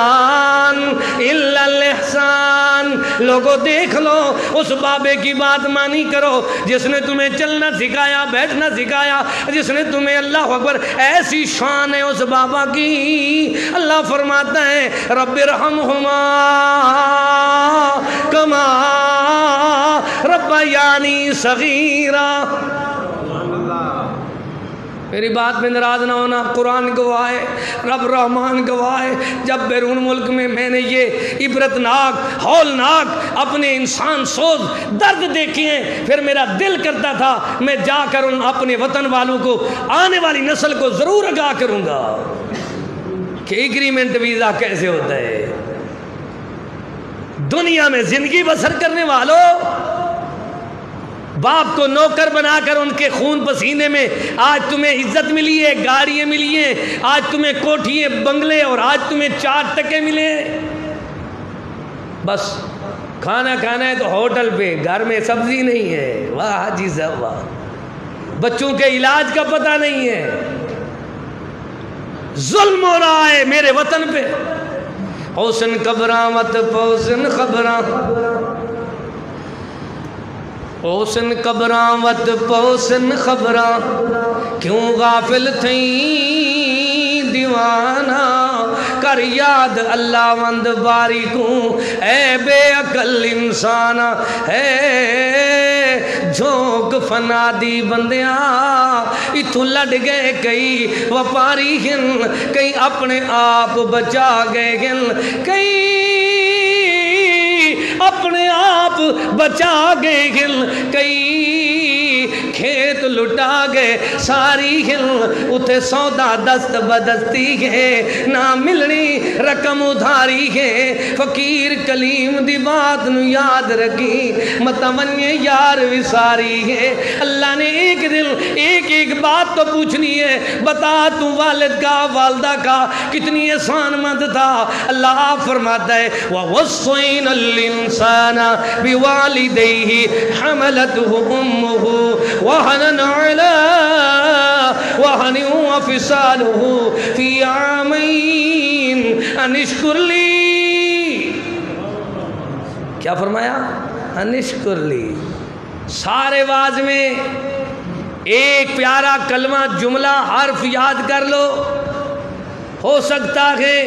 A: الا الاحسان۔ لوگوں دیکھ لو، اس بابے کی بات مانی کرو جس نے تمہیں چلنا سکھایا، بیٹھنا سکھایا، جس نے تمہیں، اللہ اکبر، ایسی شان ہے اس بابا کی۔ اللہ فرماتا ہے رب ارحمہما کما ربیانی صغیرا۔ میری بات میں ناراض نہ ہونا، قرآن گواہ ہے، رب رحمان گواہ ہے، جب بیرون ملک میں میں نے یہ عبرتناک ہولناک اپنے انسان سوز درد دیکھے ہیں، پھر میرا دل کرتا تھا میں جا کر ان اپنے وطن والوں کو، آنے والی نسل کو ضرور آگاہ کروں گا کہ ایگریمنٹ ویزا کیسے ہوتا ہے۔ دنیا میں زندگی بسر کرنے والوں، باپ کو نوکر بنا کر ان کے خون پسینے میں آج تمہیں عزت ملی ہے، گاڑیاں ملی ہیں، آج تمہیں کوٹھیے بنگلے، اور آج تمہیں 4 ٹکے ملے ہیں۔ بس کھانا کھانا ہے تو ہوٹل پہ، گھر میں سبزی نہیں ہے، واہ حاجی صاحب واہ، بچوں کے علاج کا پتہ نہیں ہے۔ ظلم ہو رہا ہے میرے وطن پہ۔ حسن قبراں مت پوسن خبراں، حسن قبراں وت پوسن خبراں، کیوں غافل تھیں دیوانہ، کر یاد اللہ وند باری کو، اے بے عقل انسان ہے جھونک فنا دی بندیاں۔ اتھو لڑ گئے کئی وپاری ہن، کئی اپنے آپ بچا گئے ہن، کئی اپنے آپ بچا گئے ہن، کئی کھیت لٹا گئے ساری ہن، اتھے سودا دست بدستی ہے، نہ ملنی رقم ادھاری ہے، فقیر کلیم دی بات نو یاد رکھی، متمنی یار وساری ہے۔ اللہ نے ایک دن ایک بات تو پوچھنی ہے، بتا تو والد کا والدہ کا کتنی احسان مند تھا۔ اللہ آپ فرماتا ہے وَوَصَّيْنَا الْإِنسَانَ بِوَالِدَيْهِ حَمَلَتْهُ أُمُّهُ وَهْنًا عَلَىٰ وَهْنٍ وَفِصَالُهُ فِي عَامَيْنِ أَنِ اشْكُرْ لِي۔ کیا فرمایا؟ أَنِ اشْكُرْ لِي۔ سارے واز میں ایک پیارا کلمہ جملہ حرف یاد کر لو، ہو سکتا ہے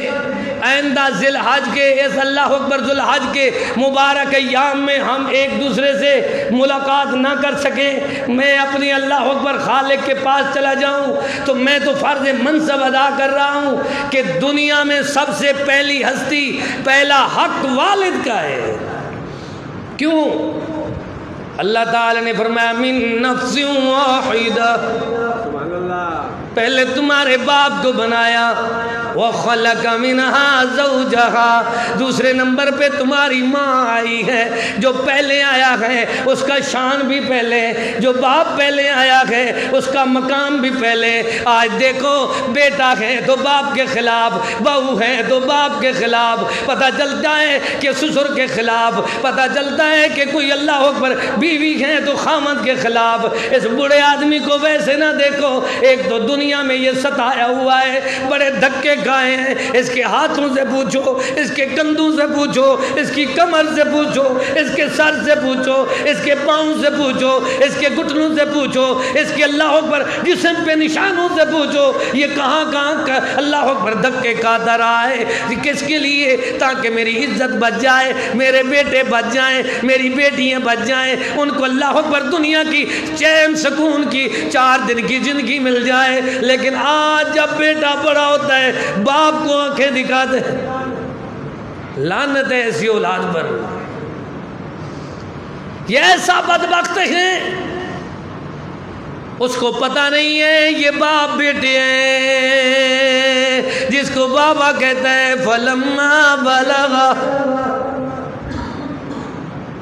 A: آئندہ ذی الحج کے، اس اللہ اکبر ذی الحج کے مبارک ایام میں ہم ایک دوسرے سے ملاقات نہ کر سکیں، میں اپنی اللہ اکبر خالق کے پاس چلا جاؤں، تو میں تو فرض منصب ادا کر رہا ہوں کہ دنیا میں سب سے پہلی ہستی، پہلا حق والد کا ہے۔ کیوں؟ اللہ تعالی نے فرمایا من نفس واحدہ، پہلے تمہارے باپ کو بنایا، وَخَلَقَ مِنْهَا زَوْجَهَا، دوسرے نمبر پہ تمہاری ماں آئی ہے، جو پہلے آیا ہے اس کا شان بھی پہلے، جو باپ پہلے آیا ہے اس کا مقام بھی پہلے۔ آج دیکھو بیٹا ہے تو باپ کے خلاف، بہو ہے تو باپ کے خلاف، پتہ چلتا ہے کہ سسر کے خلاف، پتہ چلتا ہے کہ کوئی اللہ اکبر بیوی ہے تو خامد کے خلاف۔ اس بڑے آدمی کو ویسے نہ دیکھو، ایک تو دنیا میں یہ ستایا ہوا ہے، بڑے دھکے کھائے ہیں، اس کے ہاتھوں سے پوچھو، اس کے کندھوں سے پوچھو، اس کی کمر سے پوچھو، اس کے سر سے پوچھو، اس کے پاؤں سے پوچھو، اس کے گھٹنوں سے پوچھو، اس کے اللہ اکبر جسم پہ نشانوں سے پوچھو، یہ کہاں کہاں اللہ اکبر دھکے کھاتا رہا ہے۔ کس کے لیے؟ تاکہ میری عزت بچ جائے، میرے بیٹے بچ جائیں، میری بیٹیاں بچ جائیں، ان کو اللہ اکبر دنیا کی چین سکون کی 4 دن کی زندگی مل جائے۔ لیکن آج جب بیٹا بڑا ہوتا ہے باپ کو آنکھیں دکھاتے ہیں، لعنت ہے ایسی اولاد پر۔ یہ ایسا بدبخت ہے اس کو پتہ نہیں ہے یہ باپ بیٹے ہیں، جس کو بابا کہتا ہے فلما بلغا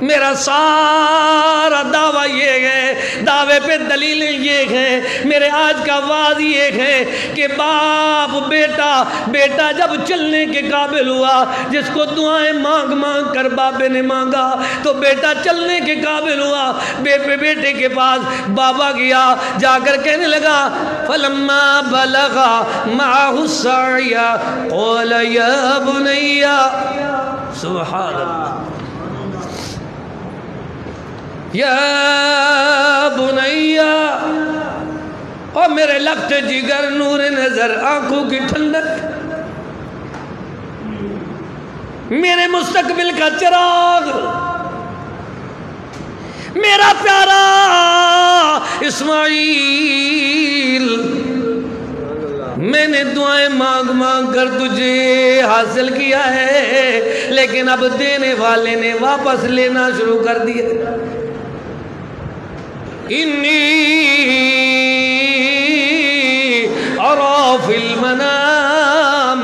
A: میرا سارا دعویٰ یہ ہے، دعوے پہ دلیلیں یہ ہیں، میرے آج کا واز یہ ہے کہ باپ بیٹا جب چلنے کے قابل ہوا، جس کو دعائیں مانگ مانگ کر باپے نے مانگا تو بیٹا چلنے کے قابل ہوا، بیٹے کے پاس بابا گیا، جا کر کہنے لگا فَلَمَّا بَلَغَ مَعَهُ السَّعْيَ قَالَ يَا بُنَيَّ سبحان اللہ یا بنیا، اور میرے لخت جگر نور نظر آنکھوں کی ٹھنڈک، میرے مستقبل کا چراغ، میرا پیارا اسماعیل، میں نے دعائیں مانگ مانگ کر تجھے حاصل کیا ہے، لیکن اب دینے والے نے واپس لینا شروع کر دیا۔ انی ارا فی المنام،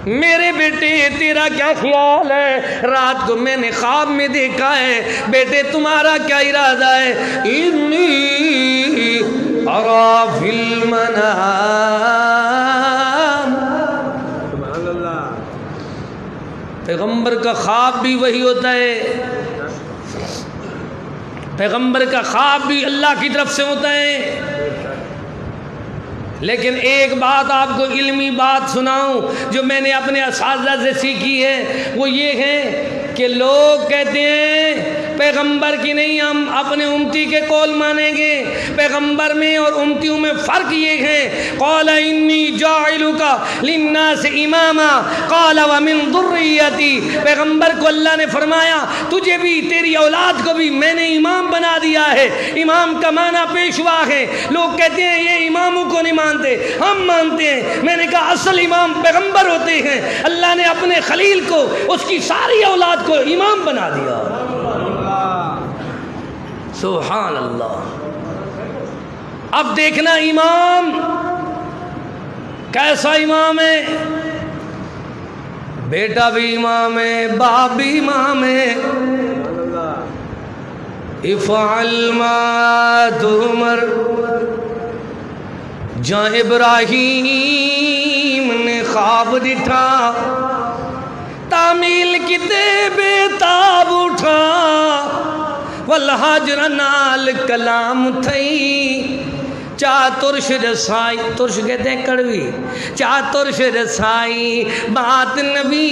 A: میرے بیٹے تیرا کیا خیال ہے؟ رات کو میں نے خواب میں دیکھا ہے، بیٹے تمہارا کیا ارادہ ہے؟ انی ارا فی المنام، سبحان اللہ۔ پیغمبر کا خواب بھی وہی ہوتا ہے، پیغمبر کا خواب بھی اللہ کی طرف سے ہوتا ہے۔ لیکن ایک بات آپ کو علمی بات سناؤں جو میں نے اپنے اساتذہ سے سیکھی ہے، وہ یہ ہے کہ لوگ کہتے ہیں پیغمبر کی نہیں، ہم اپنے امتی کے قول مانیں گے۔ پیغمبر میں اور امتیوں میں فرق یہ ہے، قال انی جاعلک للناس اماما قال ومن ذریتی، پیغمبر کو اللہ نے فرمایا تجھے بھی تیری اولاد کو بھی میں نے امام بنا دیا ہے۔ امام کا معنی پیشوا ہے۔ لوگ کہتے ہیں یہ اماموں کو نہیں مانتے، ہم مانتے ہیں۔ میں نے کہا اصل امام پیغمبر ہوتے ہیں، اللہ نے اپنے خلیل کو اس کی ساری اولاد کو امام بنا دیا۔ سبحان اللہ۔ اب دیکھنا امام کیسا امام ہے، بیٹا بھی امام ہے، باپ بھی امام ہے۔ افعل ما تؤمر، جہاں ابراہیم نے خواب دٹھا، تعمیل کتے بے تاب اٹھا، والحجر نال کلام تھئی، چاہ ترش رسائی، ترش کہتے ہیں کڑوی، چاہ ترش رسائی بات نبی۔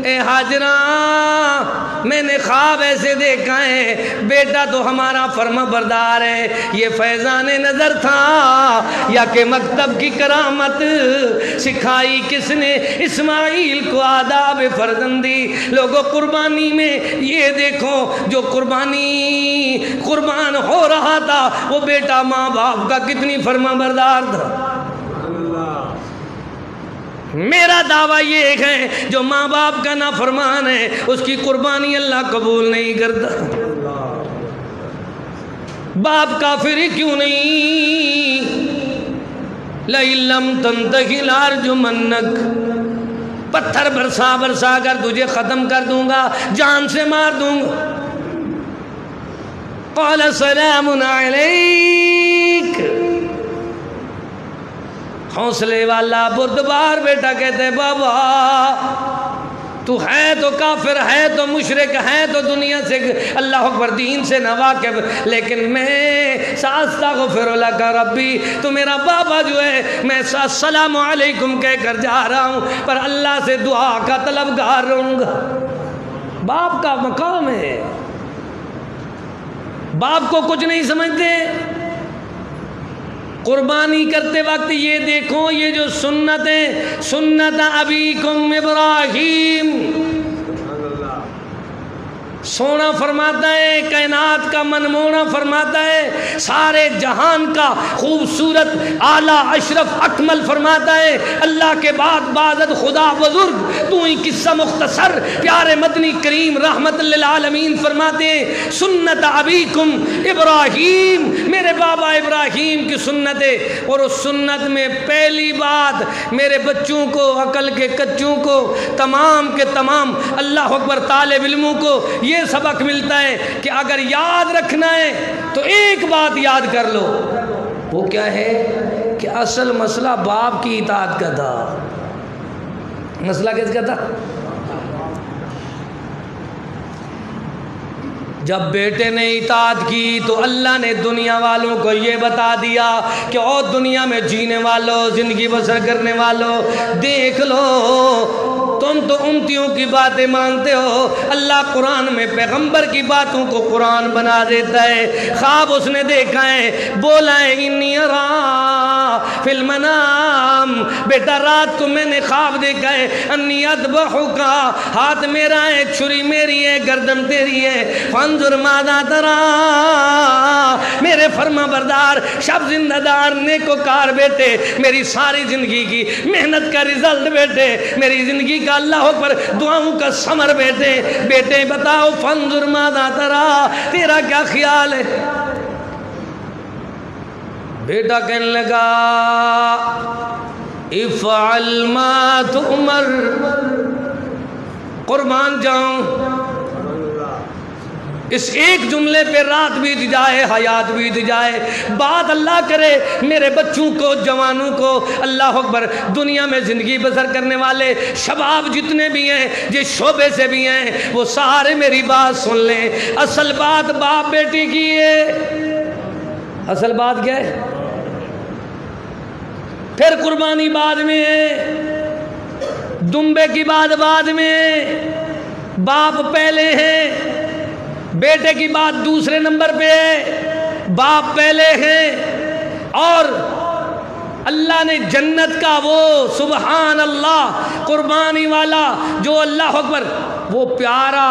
A: اے حاجراں میں نے خواب ایسے دیکھا ہے، بیٹا تو ہمارا فرما بردار ہے، یہ فیضان نظر تھا یا کہ مکتب کی کرامت؟ سکھائی کس نے اسماعیل کو آداب فرزندی؟ لوگوں قربانی میں یہ دیکھو، جو قربان ہو رہا تھا وہ بیٹا ماں باپ کا کتنی فرما بردار تھا۔ میرا دعویٰ یہ ہے جو ماں باپ کا نافرمان ہے اس کی قربانی اللہ قبول نہیں کرتا۔ باپ کافر ہی کیوں نہیں؟ لَإِن لَّمْ تَنْتَهِ لَأَرْجُمَنَّكَ، پتھر برسا برسا کر تجھے ختم کر دوں گا، جان سے مار دوں گا۔ قَالَ سَلَامٌ عَلَيْكَ، حوصلے والا بردبار بیٹا کہتے ہیں بابا تو ہے تو کافر، ہے تو مشرک، ہے تو دنیا سے اللہ اکبر دین سے نہ واقف، لیکن میں ساستغفر لک ربی، تو میرا بابا جو ہے میں السلام علیکم کہہ کر جا رہا ہوں، پر اللہ سے دعا کا طلبگار رہوں گا۔ باپ کا مقام ہے، باپ کو کچھ نہیں سمجھتے۔ قربانی کرتے وقت یہ دیکھو، یہ جو سنتیں، سنت ابیکم ابراہیم، سونا فرماتا ہے، کائنات کا منمونا فرماتا ہے، سارے جہان کا خوبصورت اعلیٰ اشرف اکمل فرماتا ہے، اللہ کے بعد بعدد خدا بزرگ تو ہی قصہ مختصر پیارے مدنی کریم رحمت للعالمین فرماتے ہیں سنت ابیکم ابراہیم، میرے بابا ابراہیم کی سنت ہے، اور اس سنت میں پہلی بات میرے بچوں کو، عقل کے کچوں کو، تمام کے تمام اللہ اکبر طالب علموں کو یہ سبق ملتا ہے کہ اگر یاد رکھنا ہے تو ایک بات یاد کر لو، وہ کیا ہے کہ اصل مسئلہ باپ کی اطاعت کا تھا۔ مسئلہ کس کا تھا؟ جب بیٹے نے اطاعت کی تو اللہ نے دنیا والوں کو یہ بتا دیا کہ او دنیا میں جینے والوں، زندگی بسر کرنے والوں، دیکھ لو تم تو امتیوں کی باتیں مانتے ہو، اللہ قرآن میں پیغمبر کی باتوں کو قرآن بنا دیتا ہے۔ خواب اس نے دیکھا ہے، بولا ہے انی ارا فی المنام، بیٹا رات کو میں نے خواب دیکھا ہے، انی اذبحک، ہاتھ میرا ہے، چھری میری ہے، گردن تیری ہے، فانظر ماذا ترا، میرے فرما بردار شب زندہ دار نیکوکار بیٹے، میری ساری زندگی کی محنت کا رزلٹ بیٹے، میری زندگی کا اللہ اکبر دعاؤں کا ثمر بیٹے، بیٹے بتاؤ فانظر ماذا ترا، تیرا کیا خیال ہے؟ بیٹا کہنے لگا افعل ما تؤمر، قربان جاؤں اس ایک جملے پہ رات بیت جائے، حیات بیت جائے، بات اللہ کرے میرے بچوں کو، جوانوں کو، اللہ اکبر دنیا میں زندگی بسر کرنے والے شباب جتنے بھی ہیں، جس شعبے سے بھی ہیں، وہ سارے میری بات سن لیں۔ اصل بات باپ بیٹی کی ہے، اصل بات کیا ہے؟ پھر قربانی بعد میں ہے، دمبے کی بات بعد میں، باپ پہلے ہیں، بیٹے کی بات دوسرے نمبر پہ ہے، باپ پہلے ہیں، اور اللہ نے جنت کا وہ سبحان اللہ قربانی والا جو اللہ اکبر وہ پیارا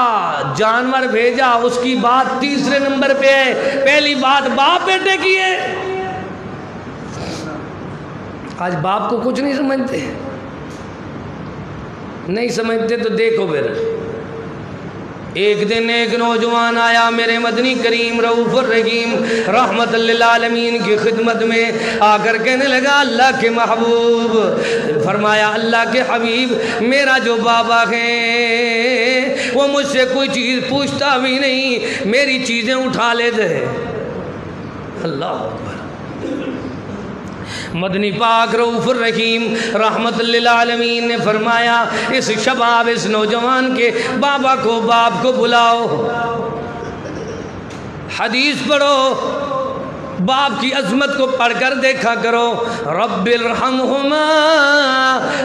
A: جانور بھیجا، اس کی بات تیسرے نمبر پہ ہے، پہلی بات باپ بیٹے کی ہے۔ آج باپ کو کچھ نہیں سمجھتے، نہیں سمجھتے تو دیکھو پھر ایک دن ایک نوجوان آیا میرے مدنی کریم رؤوف الرحیم رحمت للعالمین کی خدمت میں، آ کر کہنے لگا اللہ کے محبوب، فرمایا اللہ کے حبیب میرا جو بابا ہے وہ مجھ سے کوئی چیز پوچھتا بھی نہیں، میری چیزیں اٹھا لیتے ہیں۔ اللہ اکبر، مدنی پاک رؤوف الرحیم رحمت للعالمین نے فرمایا اس شباب اس نوجوان کے بابا کو باپ کو بلاؤ، حدیث پڑھو، باپ کی عظمت کو پڑھ کر دیکھا کرو، رب ارحمہما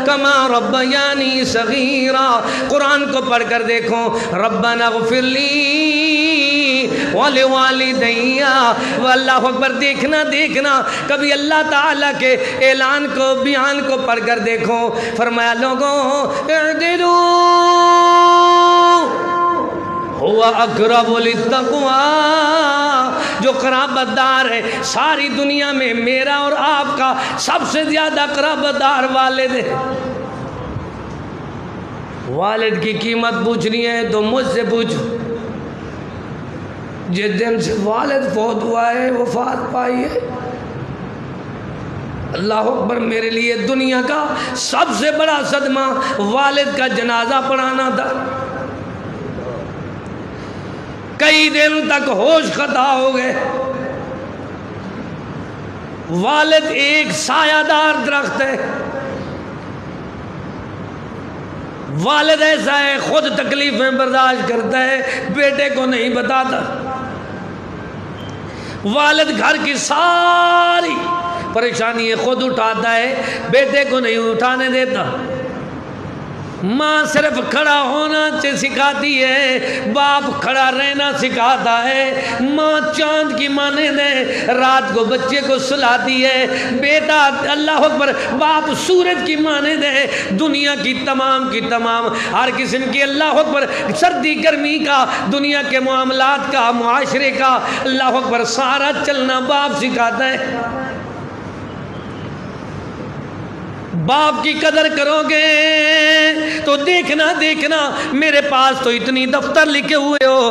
A: کما ربیانی صغیرا، قرآن کو پڑھ کر دیکھو، ربنا اغفر لی وَلِوَالِدَيَّ، واللہ اکبر، دیکھنا کبھی اللہ تعالیٰ کے اعلان کو بیان کو پڑھ کر دیکھو، فرمایا لوگوں اعدلوا هُوَ أَقْرَبُ لِلتَّقْوَىٰ، جو قرابت دار ہے ساری دنیا میں میرا اور آپ کا سب سے زیادہ قرابت دار والد ہے۔ والد کی قیمت پوچھنی ہے تو مجھ سے پوچھو، جس دن سے والد فوت ہوا ہے، وفات پائی ہے، اللہ اکبر، میرے لیے دنیا کا سب سے بڑا صدمہ والد کا جنازہ پڑھانا تھا۔ کئی دن تک ہوش خطا ہو گئے، والد ایک سایہ دار درخت ہے، والد ایسا ہے خود تکلیفیں برداشت کرتا ہے، بیٹے کو نہیں بتاتا، والد گھر کی ساری پریشانی خود اٹھاتا ہے، بیٹے کو نہیں اٹھانے دیتا، ماں صرف کھڑا ہونا سکھاتی ہے، باپ کھڑا رہنا سکھاتا ہے۔ ماں چاند کی مانند ہے، رات کو بچے کو سلاتی ہے۔ بیٹا اللہ اکبر، باپ سورج کی مانند ہے، دنیا کی تمام ہر قسم کی اللہ اکبر سردی گرمی کا، دنیا کے معاملات کا، معاشرے کا اللہ اکبر سارا چلنا باپ سکھاتا ہے۔ باپ کی قدر کرو گے تو دیکھنا میرے پاس تو اتنی دفتر لکھے ہوئے ہو،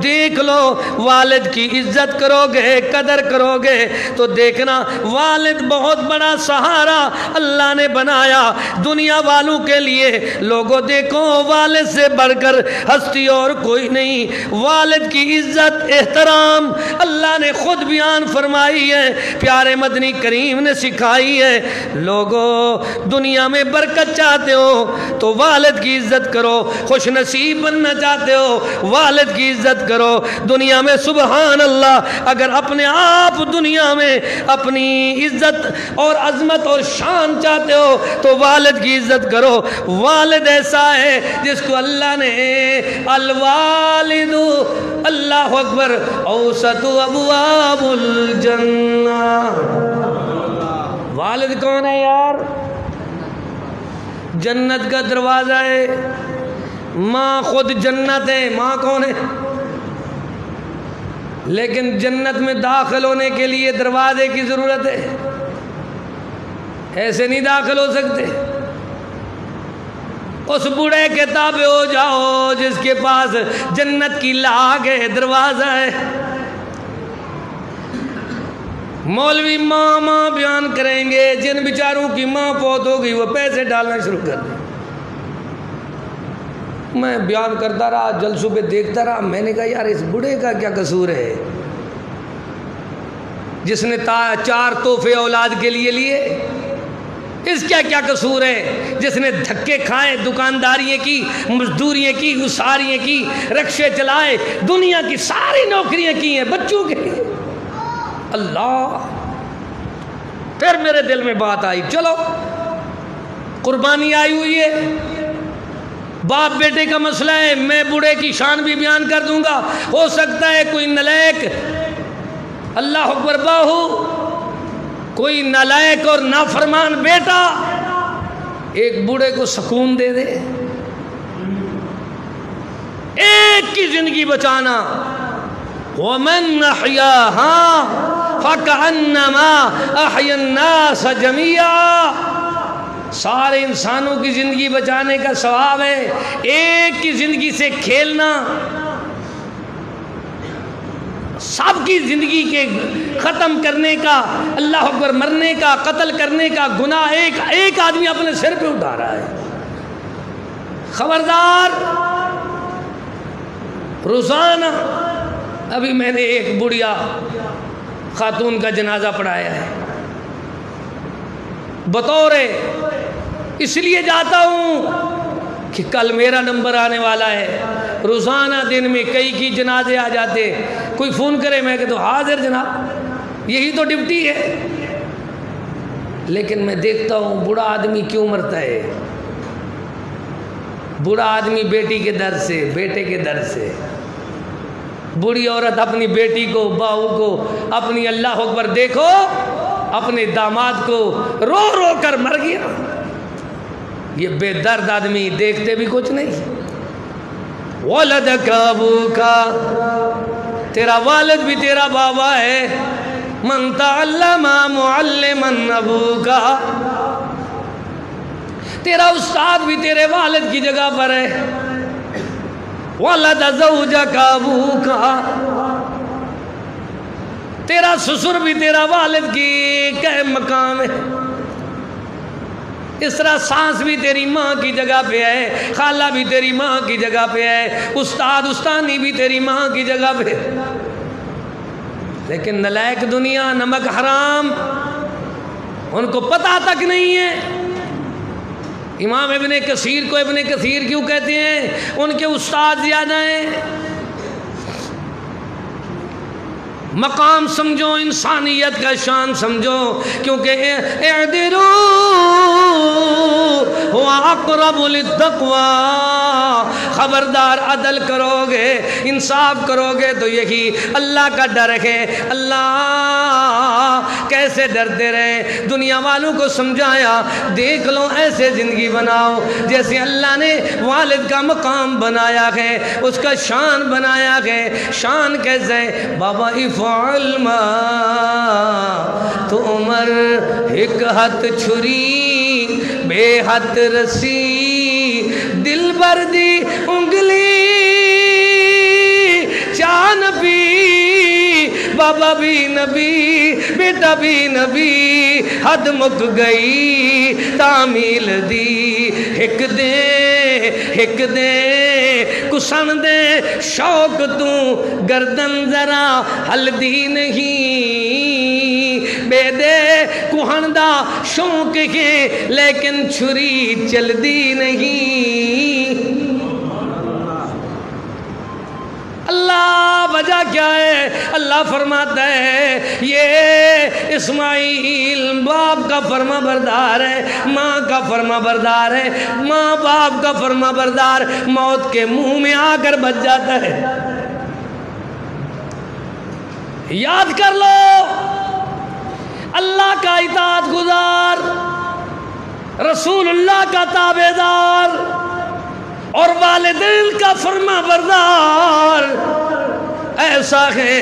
A: دیکھ لو۔ والد کی عزت کرو گے، قدر کرو گے تو دیکھنا والد بہت بڑا سہارا اللہ نے بنایا دنیا والوں کے لیے۔ لوگوں دیکھو والد سے بڑھ کر ہستی اور کوئی نہیں۔ والد کی عزت احترام اللہ نے خود بیان فرمائی ہے، پیارے مدنی کریم نے سکھائی ہے۔ لوگوں دنیا میں برکت چاہتے ہو تو والد کی عزت کرو، خوش نصیب بننا چاہتے ہو والد کی عزت کرو۔ دنیا میں سبحان اللہ اگر اپنے آپ دنیا میں اپنی عزت اور عظمت اور شان چاہتے ہو تو والد کی عزت کرو۔ والد ایسا ہے جس کو اللہ نے الوالد اللہ اکبر اوسط ابواب الجنہ۔ والد کون ہے یار؟ جنت کا دروازہ ہے۔ ماں خود جنت ہے، ماں کون ہے؟ لیکن جنت میں داخل ہونے کے لیے دروازے کی ضرورت ہے، ایسے نہیں داخل ہو سکتے۔ اس بوڑھے کے تابع ہو جاؤ جس کے پاس جنت کی لاگ ہے، دروازہ ہے۔ مولوی ماں بیان کریں گے، جن بیچاروں کی ماں فوت ہو گئی وہ پیسے ڈالنا شروع کر دیں۔ میں بیان کرتا رہا، جلسوں پہ دیکھتا رہا، میں نے کہا یار اس بوڑھے کا کیا قصور ہے جس نے 4 تحفے اولاد کے لیے اس کیا قصور ہے جس نے دھکے کھائے، دکانداریاں کی، مزدوریاں کی، اساریاں کی، رکشے چلائے، دنیا کی ساری نوکریاں کی ہیں بچوں کے لیے۔ اللہ، پھر میرے دل میں بات آئی، چلو قربانی آئی ہوئی ہے، باپ بیٹے کا مسئلہ ہے، میں بوڑھے کی شان بھی بیان کر دوں گا۔ ہو سکتا ہے کوئی نالائق، اللہ اکبر باہو، کوئی نالائق اور نافرمان بیٹا ایک بوڑھے کو سکون دے دے۔ ایک کی زندگی بچانا، وَمَنْ أَحْيَاهَا فَكَأَنَّمَا أَحْيَا النَّاسَ جَمِيعًا۔ سارے انسانوں کی زندگی بچانے کا ثواب ہے، ایک کی زندگی سے کھیلنا، سب کی زندگی کے ختم کرنے کا، اللہ اکبر مرنے کا، قتل کرنے کا گناہ ایک آدمی اپنے سر پہ اٹھا رہا ہے۔ خبردار، روزانہ ابھی میں نے ایک بڑھیا خاتون کا جنازہ پڑھایا ہے، بطور اس لیے جاتا ہوں کہ کل میرا نمبر آنے والا ہے۔ روزانہ دن میں کئی کی جنازے آ جاتے، کوئی فون کرے میں کہتا ہوں حاضر جناب، یہی تو ڈیوٹی ہے۔ لیکن میں دیکھتا ہوں بوڑھا آدمی کیوں مرتا ہے، بوڑھا آدمی بیٹی کے درد سے، بیٹے کے درد سے، بوڑھی عورت اپنی بیٹی کو، بہو کو، اپنی اللہ اکبر دیکھو اپنے داماد کو رو رو کر مر گیا۔ یہ بے درد آدمی دیکھتے بھی کچھ نہیں۔ وَلَدَكَ أَبُوكَ، تیرا والد بھی تیرا بابا ہے۔ مَنْ تَعَلَّمَ مُعَلِّمًا أَبُوكَ، تیرا استاد بھی تیرے والد کی جگہ پر ہے۔ وَلَدَ زَوْجَكَ أَبُوكَ، تیرا سسر بھی تیرا والد کی مقام ہے۔ اس طرح سانس بھی تیری ماں کی جگہ پہ ہے، خالہ بھی تیری ماں کی جگہ پہ ہے، استاد استانی بھی تیری ماں کی جگہ پہ۔ لیکن نلائق دنیا، نمک حرام، ان کو پتہ تک نہیں ہے۔ امام ابن کثیر کو ابن کثیر کیوں کہتے ہیں؟ ان کے استاد زیادہ ہیں۔ مقام سمجھو، انسانیت کا شان سمجھو، کیونکہ اعدلوا هو اقرب للتقوی، خبردار عدل کرو گے، انصاف کرو گے تو یہی اللہ کا ڈر ہے۔ اللہ کیسے ڈرتے رہے، دنیا والوں کو سمجھایا دیکھ لو ایسے زندگی بناؤ جیسے اللہ نے والد کا مقام بنایا ہے، اس کا شان بنایا ہے۔ شان کیسے؟ بابا افعل ما تؤمر، ایک ہاتھ چھری بے ہاتھ رسی، دل بر دی انگلی چاہ نبی، بابا بھی نبی بیٹا بھی نبی، حد مک گئی تعمیل دی، ہک دے کسن دے شوق تو گردن ذرا ہلدی نہیں، بے دے کوہن دا شوق ہے لیکن چھری چلدی نہیں۔ اللہ وجہ کیا ہے؟ اللہ فرماتا ہے یہ اسماعیل باپ کا فرما بردار ہے، ماں کا فرما بردار ہے، ماں باپ کا فرما بردار موت کے منہ میں آ کر بچ جاتا ہے۔ یاد کر لو، اللہ کا اطاعت گزار، رسول اللہ کا تابعدار اور والدین کا فرما بردار ایسا ہے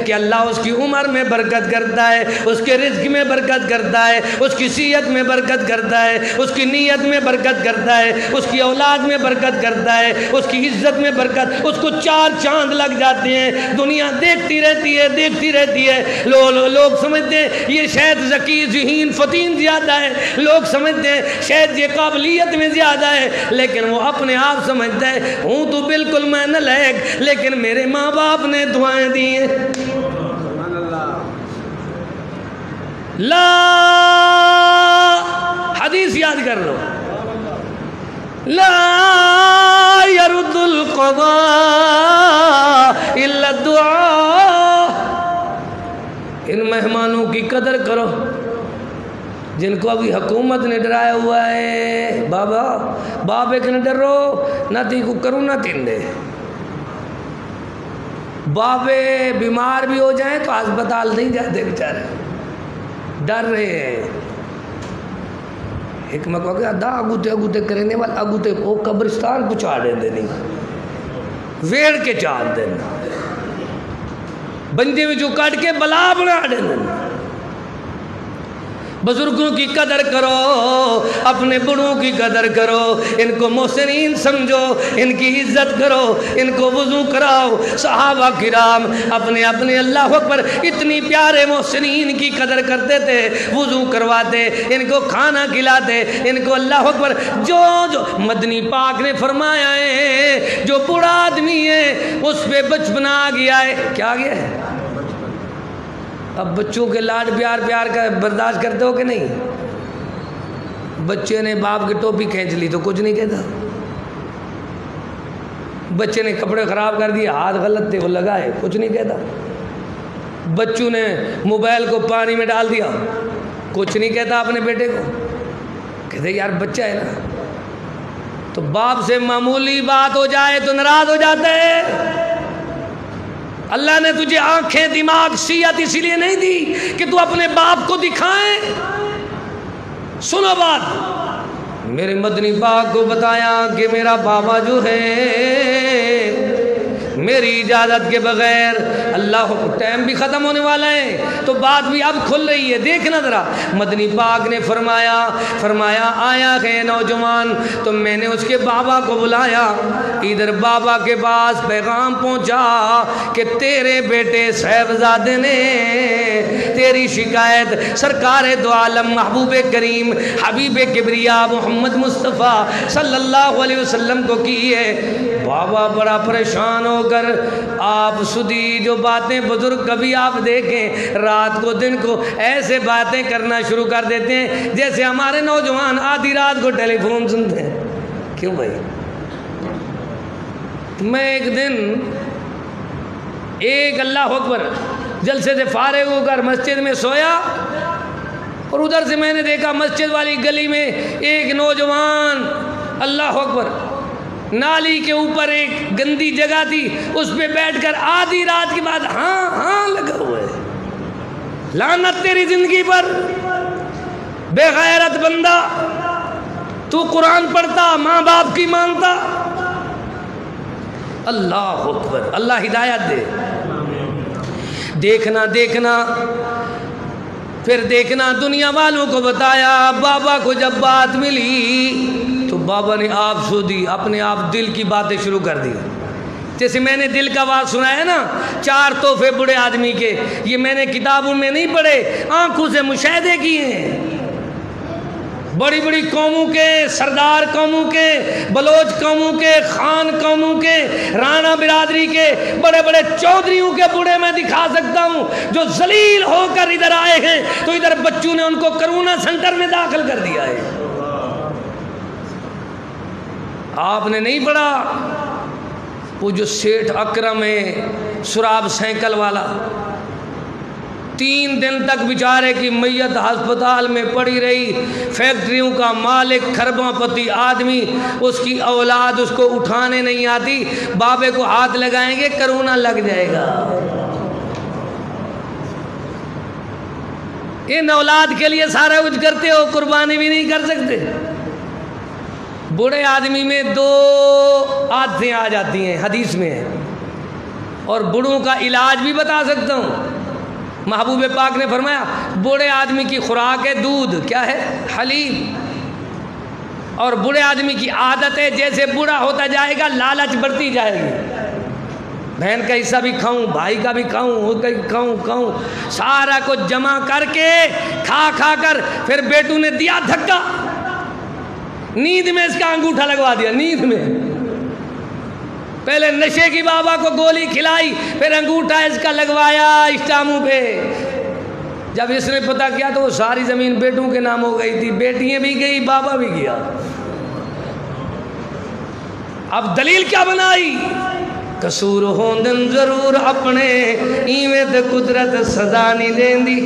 A: کہ اللہ اس کی عمر میں برکت کرتا ہے، اس کے رزق میں برکت کرتا ہے، اس کی صحت میں برکت کرتا ہے، اس کی نیت میں برکت کرتا ہے، اس کی اولاد میں برکت کرتا ہے، اس کی عزت میں برکت، اس کو چار چاند لگ جاتے ہیں، دنیا دیکھتی رہتی ہے۔ لوگ سمجھتے ہیں یہ شاید ذکی ذہین فطین زیادہ ہے، لوگ سمجھتے ہیں شاید یہ قابلیت میں زیادہ ہے، لیکن وہ اپنے آپ سمجھتا ہے ہوں تو بالکل میں نالائق، لیکن میرے ماں باپ نے دعائیں دی ہیں۔ لا حدیث یاد کر لو، لا يرد القضاء الا الدعاء۔ ان مہمانوں کی قدر کرو جن کو ابھی حکومت نے ڈرایا ہوا ہے۔ بابا باپ ایک نہ ڈرو، نہ تی کو کروں نہ تین دے۔ بابے بیمار بھی ہو جائیں تو ہسپتال نہیں جاتے بیچارے، ڈر رہے ہیں۔ ایک میں کہا کہ ادا اگوتے کرنے والا اگوتے وہ قبرستان کو چاہ دیں نہیں، ویڑ کے چاہ دینا، بندے میں جو کٹ کے بلا بنا دینا۔ بزرگوں کی قدر کرو، اپنے بڑوں کی قدر کرو، ان کو محسنین سمجھو، ان کی عزت کرو، ان کو وضو کراؤ۔ صحابہ کرام اپنے اللہ اکبر اتنی پیارے محسنین کی قدر کرتے تھے، وضو کرواتے، ان کو کھانا کھلاتے، ان کو اللہ اکبر۔ جو مدنی پاک نے فرمایا ہے جو بوڑھا آدمی ہے اس پہ بچپنا آ گیا ہے۔ کیا آ گیا ہے؟ اب بچوں کے لاڈ پیار کا برداشت کرتے ہو کہ نہیں؟ بچے نے باپ کی ٹوپی کھینچ لی تو کچھ نہیں کہتا، بچے نے کپڑے خراب کر دیے، ہاتھ غلط تھے وہ لگائے، کچھ نہیں کہتا، بچوں نے موبائل کو پانی میں ڈال دیا، کچھ نہیں کہتا اپنے بیٹے کو، کہتے یار بچہ ہے نا۔ تو باپ سے معمولی بات ہو جائے تو ناراض ہو جاتا ہے۔ اللہ نے تجھے آنکھیں دماغ صحت اسی لیے نہیں دی کہ تو اپنے باپ کو دکھائیں۔ سنو بات، میرے مدنی پاک کو بتایا کہ میرا بابا جو ہے میری اجازت کے بغیر، اللہ ٹائم بھی ختم ہونے والا ہے تو بات بھی اب کھل رہی ہے، دیکھنا ذرا۔ مدنی پاک نے فرمایا آیا ہے نوجوان، تو میں نے اس کے بابا کو بلایا، ادھر بابا کے پاس پیغام پہنچا کہ تیرے بیٹے صاحبزادے نے تیری شکایت سرکار دو عالم محبوب کریم حبیب کبریا محمد مصطفیٰ صلی اللہ علیہ وسلم کو کی ہے۔ بابا بڑا پریشان ہو کر، آپ سدی جو باتیں بزرگ کبھی آپ دیکھیں رات کو دن کو ایسے باتیں کرنا شروع کر دیتے ہیں جیسے ہمارے نوجوان آدھی رات کو ٹیلی فون سنتے ہیں۔ کیوں بھائی؟ میں ایک دن ایک اللہ اکبر جلسے سے فارغ ہو کر مسجد میں سویا، اور ادھر سے میں نے دیکھا مسجد والی گلی میں ایک نوجوان، اللہ اکبر، نالی کے اوپر ایک گندی جگہ تھی، اس پہ بیٹھ کر آدھی رات کے بعد ہاں ہاں لگا ہوا ہے۔ لعنت تیری زندگی پر، بے غیرت بندہ، تو قرآن پڑھتا، ماں باپ کی مانتا۔ اللہ اکبر، اللہ ہدایت دے۔ دیکھنا پھر دیکھنا دنیا والوں کو بتایا۔ بابا کو جب بات ملی تو بابا نے آپ سو دی، اپنے آپ دل کی باتیں شروع کر دی۔ جیسے میں نے دل کا بات سنا ہے نا، 4 تحفے بوڑھے آدمی کے، یہ میں نے کتابوں میں نہیں پڑھے، آنکھوں سے مشاہدے کیے ہیں۔ بڑی بڑی قوموں کے، سردار قوموں کے، بلوچ قوموں کے، خان قوموں کے، رانا برادری کے، بڑے بڑے چودھریوں کے بوڑھے میں دکھا سکتا ہوں جو ذلیل ہو کر ادھر آئے ہیں، تو ادھر بچوں نے ان کو کرونا سینٹر میں داخل کر دیا ہے۔ آپ نے نہیں پڑھا وہ جو سیٹھ اکرم ہے، سراب سینکل والا، 3 دن تک بیچارے کی میت ہسپتال میں پڑی رہی، فیکٹریوں کا مالک، کھربوں پتی آدمی، اس کی اولاد اس کو اٹھانے نہیں آتی، بابے کو ہاتھ لگائیں گے کرونا لگ جائے گا۔ ان اولاد کے لیے سارا کچھ کرتے ہو، قربانی بھی نہیں کر سکتے۔ بوڑھے آدمی میں 2 عادتیں آ جاتی ہیں، حدیث میں ہے، اور بوڑھوں کا علاج بھی بتا سکتا ہوں۔ محبوب پاک نے فرمایا بوڑھے آدمی کی خوراک ہے دودھ، کیا ہے؟ حلیم۔ اور بوڑھے آدمی کی عادت ہے جیسے بوڑھا ہوتا جائے گا لالچ بڑھتی جائے گی، بہن کا حصہ بھی کھاؤں، بھائی کا بھی کھاؤں، سارا کچھ جمع کر کے کھا کر پھر بیٹوں نے دیا دھکا، نیند میں اس کا انگوٹھا لگوا دیا، نیند میں۔ پہلے نشے کی بابا کو گولی کھلائی، پھر انگوٹھا اس کا لگوایا اسٹاموں پہ۔ جب اس نے پتہ کیا تو وہ ساری زمین بیٹوں کے نام ہو گئی تھی، بیٹیاں بھی گئی، بابا بھی گیا۔ اب دلیل کیا بنائی؟ قصور ہوندن ضرور اپنے، ایویں تے قدرت سزا نہیں دین دی۔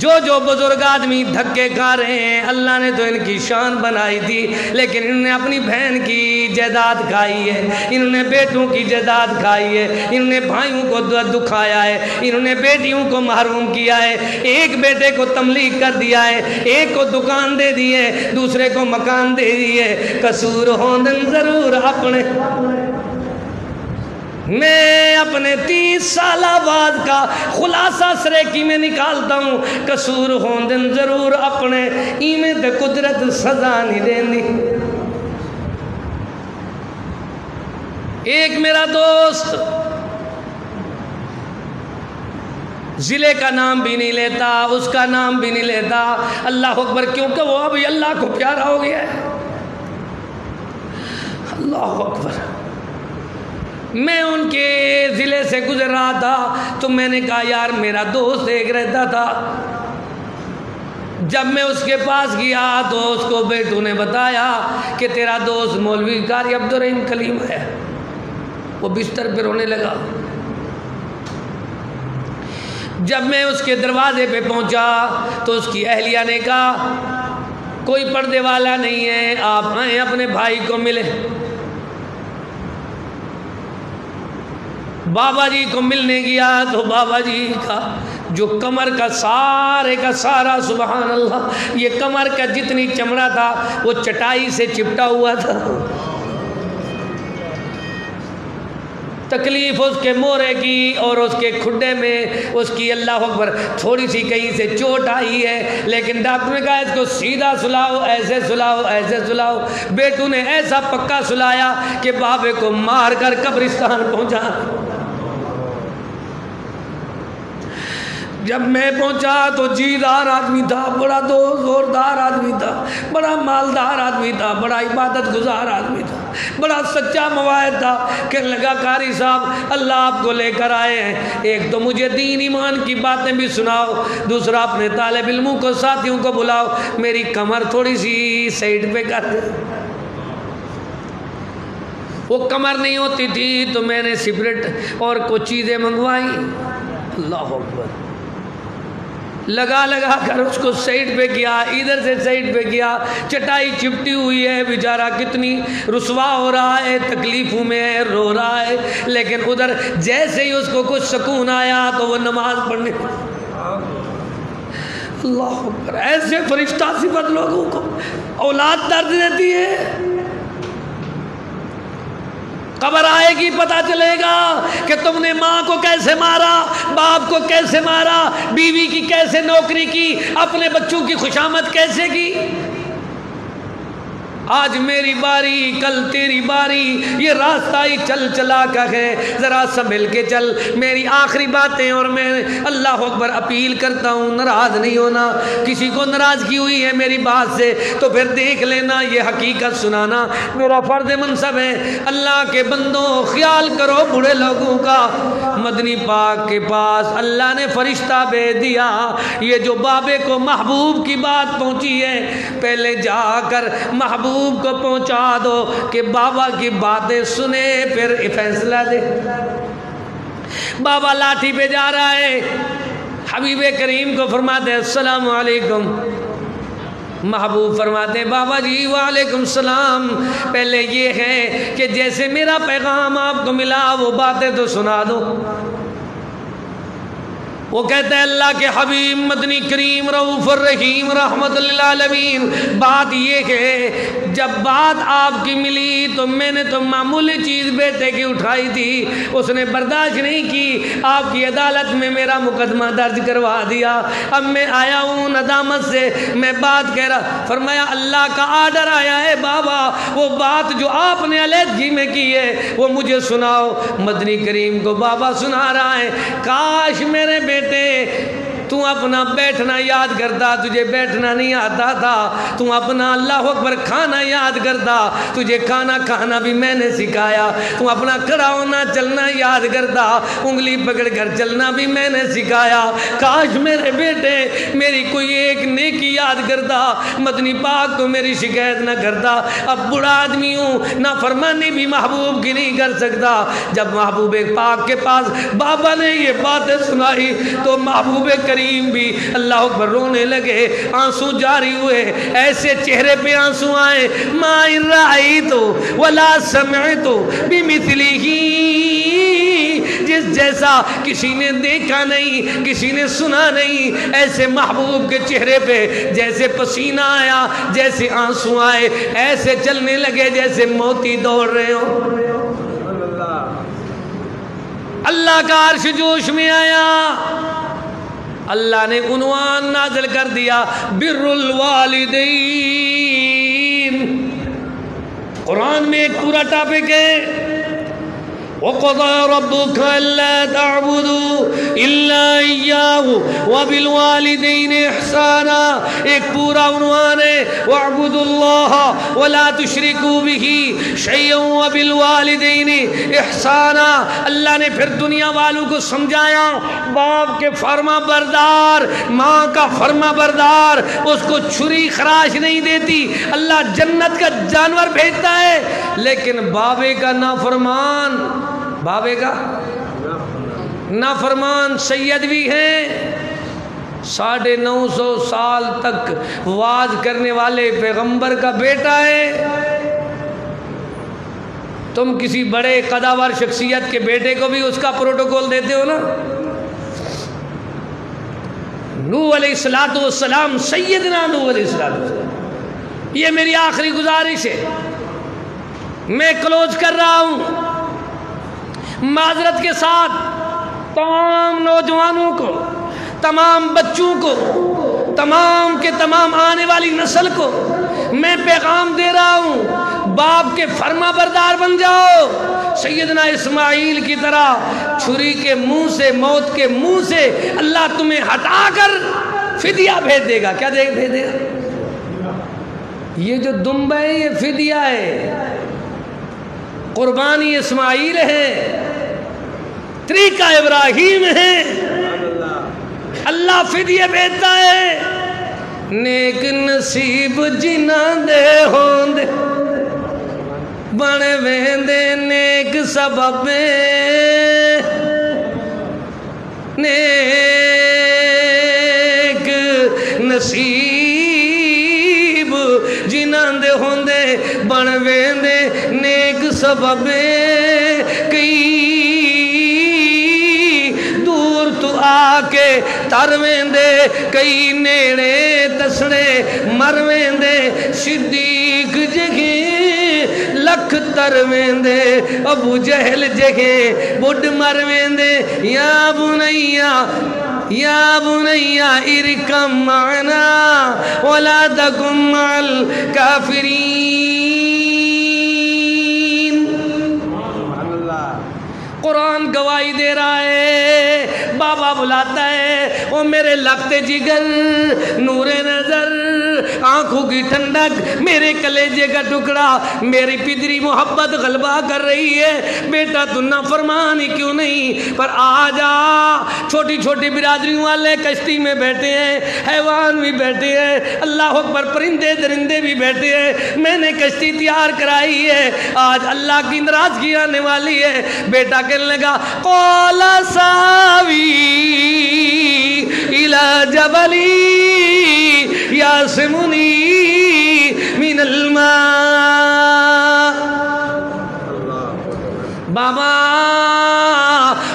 A: جو بزرگ آدمی دھکے کھا رہے ہیں، اللہ نے تو ان کی شان بنائی تھی، لیکن انہوں نے اپنی بہن کی جائیداد کھائی ہے، انہوں نے بیٹوں کی جائیداد کھائی ہے، انہوں نے بھائیوں کو دکھایا ہے، انہوں نے بیٹیوں کو محروم کیا ہے، ایک بیٹے کو تملیغ کر دیا ہے، ایک کو دکان دے دی ہے، دوسرے کو مکان دے دی ہے۔ قصور ہوندن ضرور اپنے، میں اپنے 30 سالہ بعد کا خلاصہ سریکی میں نکالتا ہوں، قصور ہوندن ضرور اپنے، ایویں تے قدرت سزا نہیں دین دی۔ ایک میرا دوست ضلع کا نام بھی نہیں لیتا، اس کا نام بھی نہیں لیتا، اللہ اکبر، کیونکہ وہ ابھی اللہ کو پیارا ہو گیا ہے۔ اللہ اکبر۔ میں ان کے ضلع سے گزر رہا تھا تو میں نے کہا یار میرا دوست ایک رہتا تھا، جب میں اس کے پاس گیا تو اس کو بیٹوں نے بتایا کہ تیرا دوست مولوی قاری عبدالرحیم کلیم ہے۔ وہ بستر پہ رونے لگا۔ جب میں اس کے دروازے پہ پہنچا تو اس کی اہلیہ نے کہا کوئی پردے والا نہیں ہے، آپ آئیں اپنے بھائی کو ملے۔ بابا جی کو ملنے گیا تو بابا جی کا جو کمر کا سارے کا سارا، سبحان اللہ، یہ کمر کا جتنی چمڑا تھا وہ چٹائی سے چپٹا ہوا تھا۔ تکلیف اس کے مورے کی اور اس کے کھڈے میں اس کی، اللہ اکبر، تھوڑی سی کہیں سے چوٹ آئی ہے، لیکن ڈاکٹر نے کہا اس کو سیدھا سلاؤ، ایسے سلاؤ، ایسے سلاؤ۔ بیٹوں نے ایسا پکا سلایا کہ بابے کو مار کر قبرستان پہنچا۔ جب میں پہنچا تو جیدار آدمی تھا، بڑا زوردار آدمی تھا، بڑا مالدار آدمی تھا، بڑا عبادت گزار آدمی تھا، بڑا سچا مواعظ تھا۔ کہنے لگا قاری صاحب اللہ آپ کو لے کر آئے ہیں، ایک تو مجھے دین ایمان کی باتیں بھی سناؤ، دوسرا اپنے طالب علموں کو، ساتھیوں کو بلاؤ، میری کمر تھوڑی سی سائڈ پہ کر دے۔ وہ کمر نہیں ہوتی تھی تو میں نے سپریٹ اور کچھ چیزیں منگوائی. اللہ اکبر. لگا لگا کر اس کو سائڈ پہ کیا, ادھر سے سائڈ پہ کیا, چٹائی چپٹی ہوئی ہے, بیچارہ کتنی رسوا ہو رہا ہے, تکلیفوں میں ہے, رو رہا ہے, لیکن ادھر جیسے ہی اس کو کچھ سکون آیا تو وہ نماز پڑھنے. اللہ اکبر. ایسے فرشتہ صفت لوگوں کو اولاد درد دیتی ہے. قبر آئے گی پتہ چلے گا کہ تم نے ماں کو کیسے مارا, باپ کو کیسے مارا, بیوی کی کیسے نوکری کی, اپنے بچوں کی خوشامد کیسے کی. آج میری باری کل تیری باری, یہ راستہ ہی چل چلا کا ہے, ذرا سنبھل کے چل. میری آخری باتیں اور میں اللہ اکبر اپیل کرتا ہوں, ناراض نہیں ہونا. کسی کو ناراضگی ہوئی ہے میری بات سے تو پھر دیکھ لینا, یہ حقیقت سنانا میرا فرض منصب ہے. اللہ کے بندوں خیال کرو بوڑھے لوگوں کا. مدنی پاک کے پاس اللہ نے فرشتہ بھیج دیا, یہ جو بابے کو محبوب کی بات پہنچی ہے پہلے جا کر محبوب کو پہنچا دو کہ بابا کی باتیں سنے پھر فیصلہ دے. بابا لاٹھی پہ جا رہا ہے, حبیب کریم کو فرماتے السلام علیکم. محبوب فرماتے بابا جی وعلیکم السلام. پہلے یہ ہے کہ جیسے میرا پیغام آپ کو ملا وہ باتیں تو سنا دو. وہ کہتا ہے اللہ کے حبیب مدنی کریم رؤوف الرحیم رحمت للعالمین, بات یہ ہے جب بات آپ کی ملی تو میں نے تو معمولی چیز بیٹے کی اٹھائی تھی, اس نے برداشت نہیں کی, آپ کی عدالت میں میرا مقدمہ درج کروا دیا. اب میں آیا ہوں ندامت سے, میں بات کہہ رہا. فرمایا اللہ کا آرڈر آیا ہے بابا, وہ بات جو آپ نے علیحدگی میں کی ہے وہ مجھے سناؤ. مدنی کریم کو بابا سنا رہا ہے, کاش میرے بیٹے تو اپنا بیٹھنا یاد کرتا, تجھے بیٹھنا نہیں آتا تھا. تو اپنا اللہ اکبر کھانا یاد کرتا, تجھے کھانا کھانا بھی میں نے سکھایا. تو اپنا کھڑا ہونا چلنا یاد کرتا, انگلی پکڑ کر چلنا بھی میں نے سکھایا. کاش میرے بیٹے میری کوئی ایک نیکی یاد کرتا, مدنی پاک تو میری شکایت نہ کرتا. اب بڑا آدمی ہوں, نہ فرمانی بھی محبوب کی نہیں کر سکتا. جب محبوب پاک کے پاس بابا نے یہ باتیں سنائی تو محبوب کریم بھی اللہ اکبر رونے لگے, آنسو جاری ہوئے. ایسے چہرے پہ آنسو آئے, ما ان رأیت ولا سمعت بمثلہ, جس جیسا کسی نے دیکھا نہیں, کسی نے سنا نہیں. ایسے محبوب کے چہرے پہ جیسے پسینہ آیا, جیسے آنسو آئے, ایسے چلنے لگے جیسے موتی دوڑ رہے ہوں. اللہ کا عرش جوش میں آیا. اللہ نے عنوان نازل کر دیا بر الوالدین. قرآن میں ایک پورا ٹاپک ہے, وَقَضَى رَبُّكَ أَلَّا تَعْبُدُوا إِلَّا إِيَّاهُ وَبِالْوَالِدَيْنِ إِحْسَانًا. ایک پورا عنوان ہے وَاعْبُدُوا اللَّهَ وَلَا تُشْرِكُوا بِهِ شَيْئًا وَبِالْوَالِدَيْنِ إِحْسَانًا. اللہ نے پھر دنیا والوں کو سمجھایا, باپ کے فرما بردار, ماں کا فرما بردار, اس کو چھری خراش نہیں دیتی. اللہ جنت کا جانور بھیجتا ہے, لیکن بابے کا نافرمان, بابے کا نافرمان سید بھی ہیں. 950 سال تک واز کرنے والے پیغمبر کا بیٹا ہے. تم کسی بڑے قداور شخصیت کے بیٹے کو بھی اس کا پروٹوکول دیتے ہو نا. نوح علیہ السلام, سیدنا نوح علیہ السلام. یہ میری آخری گزارش ہے, میں کلوز کر رہا ہوں. معذرت کے ساتھ تمام نوجوانوں کو, تمام بچوں کو, تمام کے تمام آنے والی نسل کو میں پیغام دے رہا ہوں, باپ کے فرما بردار بن جاؤ. سیدنا اسماعیل کی طرح چھری کے منہ سے, موت کے منہ سے اللہ تمہیں ہٹا کر فدیہ بھیج دے گا. کیا بھیج دے گا؟ یہ جو دمبا ہے یہ فدیہ ہے, قربانی اسماعیل ہے, طریقہ ابراہیم ہے. اللہ فدیہ بھیجتا ہے. نیک نصیب جنہ دے ہوں دے بن ویندے نیک سبب نیک نصیب جنہاں دے ہوندے بن ویندے نیک سبب کئی دور تو آ کے تر ویندے کئی نیڑے دسنے مر ویندے صدیق جگہ لکھ تر ویندے ابو جہل جگہ بڑھ مر ویندے یا بنیا ارکم معنا ولا تکن مع الکافرین. قرآن گواہی دے رہا ہے. بابا بلاتا ہے وہ میرے لگتے جگر نور نظر آنکھوں کی ٹھنڈک میرے کلیجے کا ٹکڑا میری پدری محبت غلبہ کر رہی ہے. بیٹا تو نافرمان ہی کیوں نہیں پر آ جا. چھوٹی چھوٹی برادریوں والے کشتی میں بیٹھے ہیں حیوان بھی بیٹھے ہیں اللہ اکبر پرندے درندے بھی بیٹھے ہیں. میں نے کشتی تیار کرائی ہے آج اللہ کی ناراضگی آنے والی ہے. بیٹا کہنے لگا قال ساوی الى جبلی یاسمنی من الماء. بابا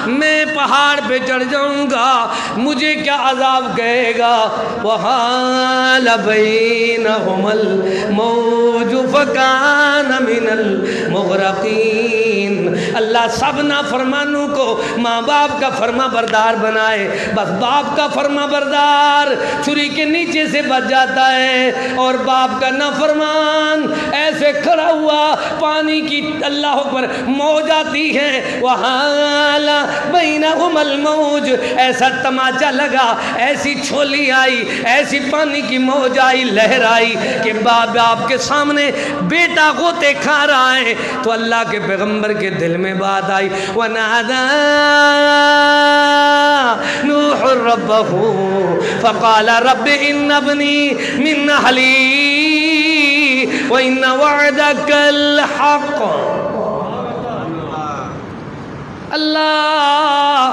A: میں پہاڑ پہ چڑھ جاؤں گا مجھے کیا عذاب کہے گا. وحال بینہم الموج فکان من المغرقین. اللہ سب نافرمانوں کو ماں باپ کا فرما بردار بنائے. بس باپ کا فرما بردار چھری کے نیچے سے بچ جاتا ہے اور باپ کا نافرمان ایسے کھڑا ہوا پانی کی اللہ اکبر موج آتی ہے. وحال بینہم الموج ایسا تماچا لگا ایسی چھولی آئی ایسی پانی کی موج آئی لہر آئی کہ باپ آپ کے سامنے بیٹا غوطے کھا رہا ہے. تو اللہ کے پیغمبر کے دل میں بات آئی. وَنَادَا نُوحٌ رَبَّهُ فَقَالَ رَبِّ إِنَّ ابْنِي مِنْ أَهْلِي وَإِنَّ وَعْدَكَ الْحَقُّ. اللہ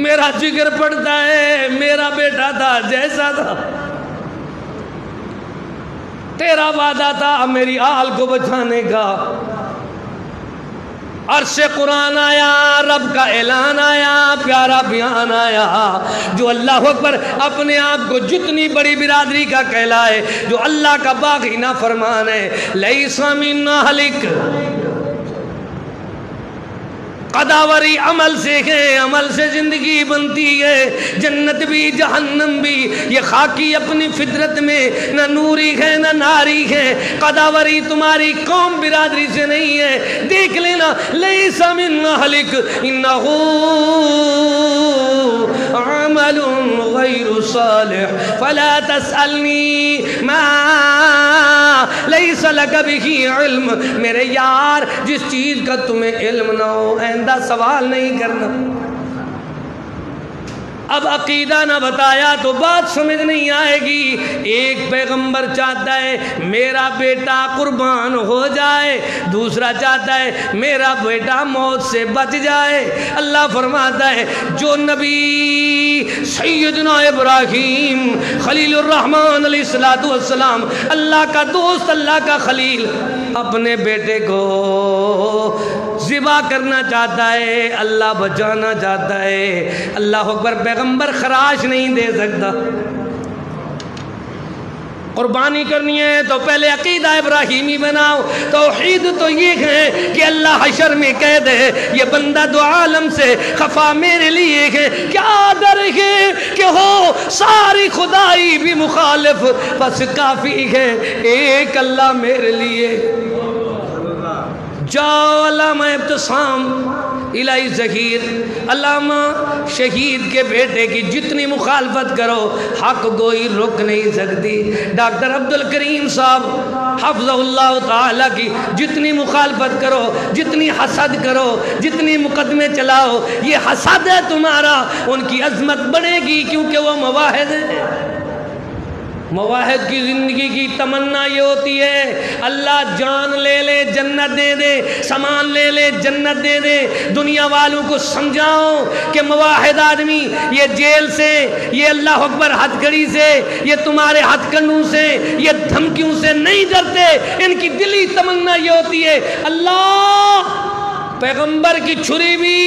A: میرا جگر پڑتا ہے میرا بیٹا تھا جیسا تھا تیرا وعدہ تھا میری آل کو بچانے کا. عرش قرآن آیا رب کا اعلان آیا پیارا بیان آیا. جو اللہ اکبر اپنے آپ کو جتنی بڑی برادری کا کہلائے جو اللہ کا باغی نافرمان ہے لیس من اہلک. قداوری عمل سے ہے عمل سے زندگی بنتی ہے جنت بھی جہنم بھی. یہ خاکی اپنی فطرت میں نہ نوری ہے نہ ناری ہے. قداوری تمہاری قوم برادری سے نہیں ہے. دیکھ لینا لیس من اہلک انہ عمل غیر صالح فلا تسألنی ما لیس لک بہ علم. میرے یار جس چیز کا تمہیں علم نہ ہو سوال نہیں کرنا. اب عقیدہ نہ بتایا تو بات سمجھ نہیں آئے گی. ایک پیغمبر چاہتا ہے میرا بیٹا قربان ہو جائے دوسرا چاہتا ہے میرا بیٹا موت سے بچ جائے. اللہ فرماتا ہے جو نبی سیدنا ابراہیم خلیل الرحمن علیہ السلام اللہ کا دوست اللہ کا خلیل اپنے بیٹے کو ذبح کرنا چاہتا ہے اللہ بچانا چاہتا ہے. اللہ اکبر پیغمبر خراش نہیں دے سکتا. قربانی کرنی ہے تو پہلے عقیدہ ابراہیمی بناؤ. توحید تو یہ ہے کہ اللہ حشر میں کہہ دے یہ بندہ دو عالم سے خفا میرے لیے ہے. کیا در ہے کہ ہو ساری خدائی بھی مخالف بس کافی ہے ایک اللہ میرے لیے. جاؤ علامہ ابتسام الہی ظہیر علامہ شہید کے بیٹے کی جتنی مخالفت کرو حق گوئی رک نہیں سکتی. ڈاکٹر عبدالکریم صاحب حفظہ اللہ تعالیٰ کی جتنی مخالفت کرو جتنی حسد کرو جتنی مقدمے چلاؤ یہ حسد ہے تمہارا. ان کی عظمت بڑھے گی کیونکہ وہ مواحد ہیں. مواحد کی زندگی کی تمنا یہ ہوتی ہے اللہ جان لے لے جنت دے دے، سامان لے لے جنت دے دے۔ دنیا والوں کو سمجھاؤ کہ مواحد آدمی یہ جیل سے، یہ اللہ اکبر ہتھ کڑی سے، یہ تمہارے ہتھ کنڈوں سے، یہ دھمکیوں سے نہیں ڈرتے۔ ان کی دلی تمنا یہ ہوتی ہے اللہ پیغمبر کی چھری بھی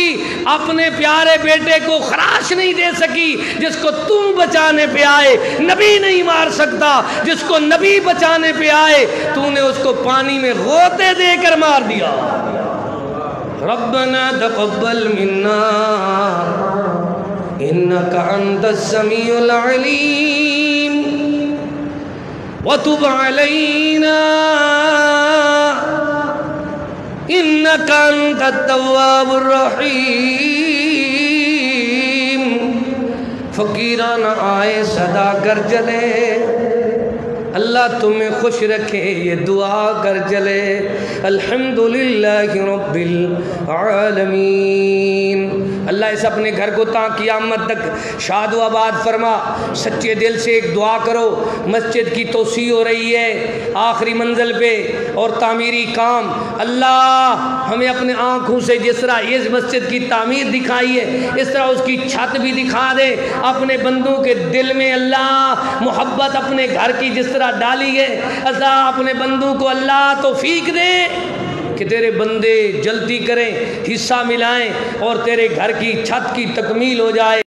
A: اپنے پیارے بیٹے کو خراش نہیں دے سکی، جس کو تم بچانے پہ آئے نبی نہیں مار سکتا، جس کو نبی بچانے پہ آئے تو نے اس کو پانی میں غوطے دے کر مار دیا۔ ربنا تقبل منا انک انت السمیع العلیم وتب علینا انک انت التواب الرحیم۔ فقیرانہ آئے صدا کر چلے، اللہ تمہیں خوش رکھے یہ دعا کر چلے۔ الحمدللہ رب العالمین۔ اللہ اس اپنے گھر کو تا قیامت تک شاد و آباد فرما۔ سچے دل سے ایک دعا کرو، مسجد کی توسیع ہو رہی ہے آخری منزل پہ اور تعمیری کام، اللہ ہمیں اپنے آنکھوں سے جس طرح اس مسجد کی تعمیر دکھائی ہے اس طرح اس کی چھت بھی دکھا دے۔ اپنے بندوں کے دل میں اللہ محبت اپنے گھر کی جس طرح ڈالی ہے، اللہ اپنے بندوں کو اللہ توفیق دے کہ تیرے بندے جلدی کریں، حصہ ملائیں اور تیرے گھر کی چھت کی تکمیل ہو جائے۔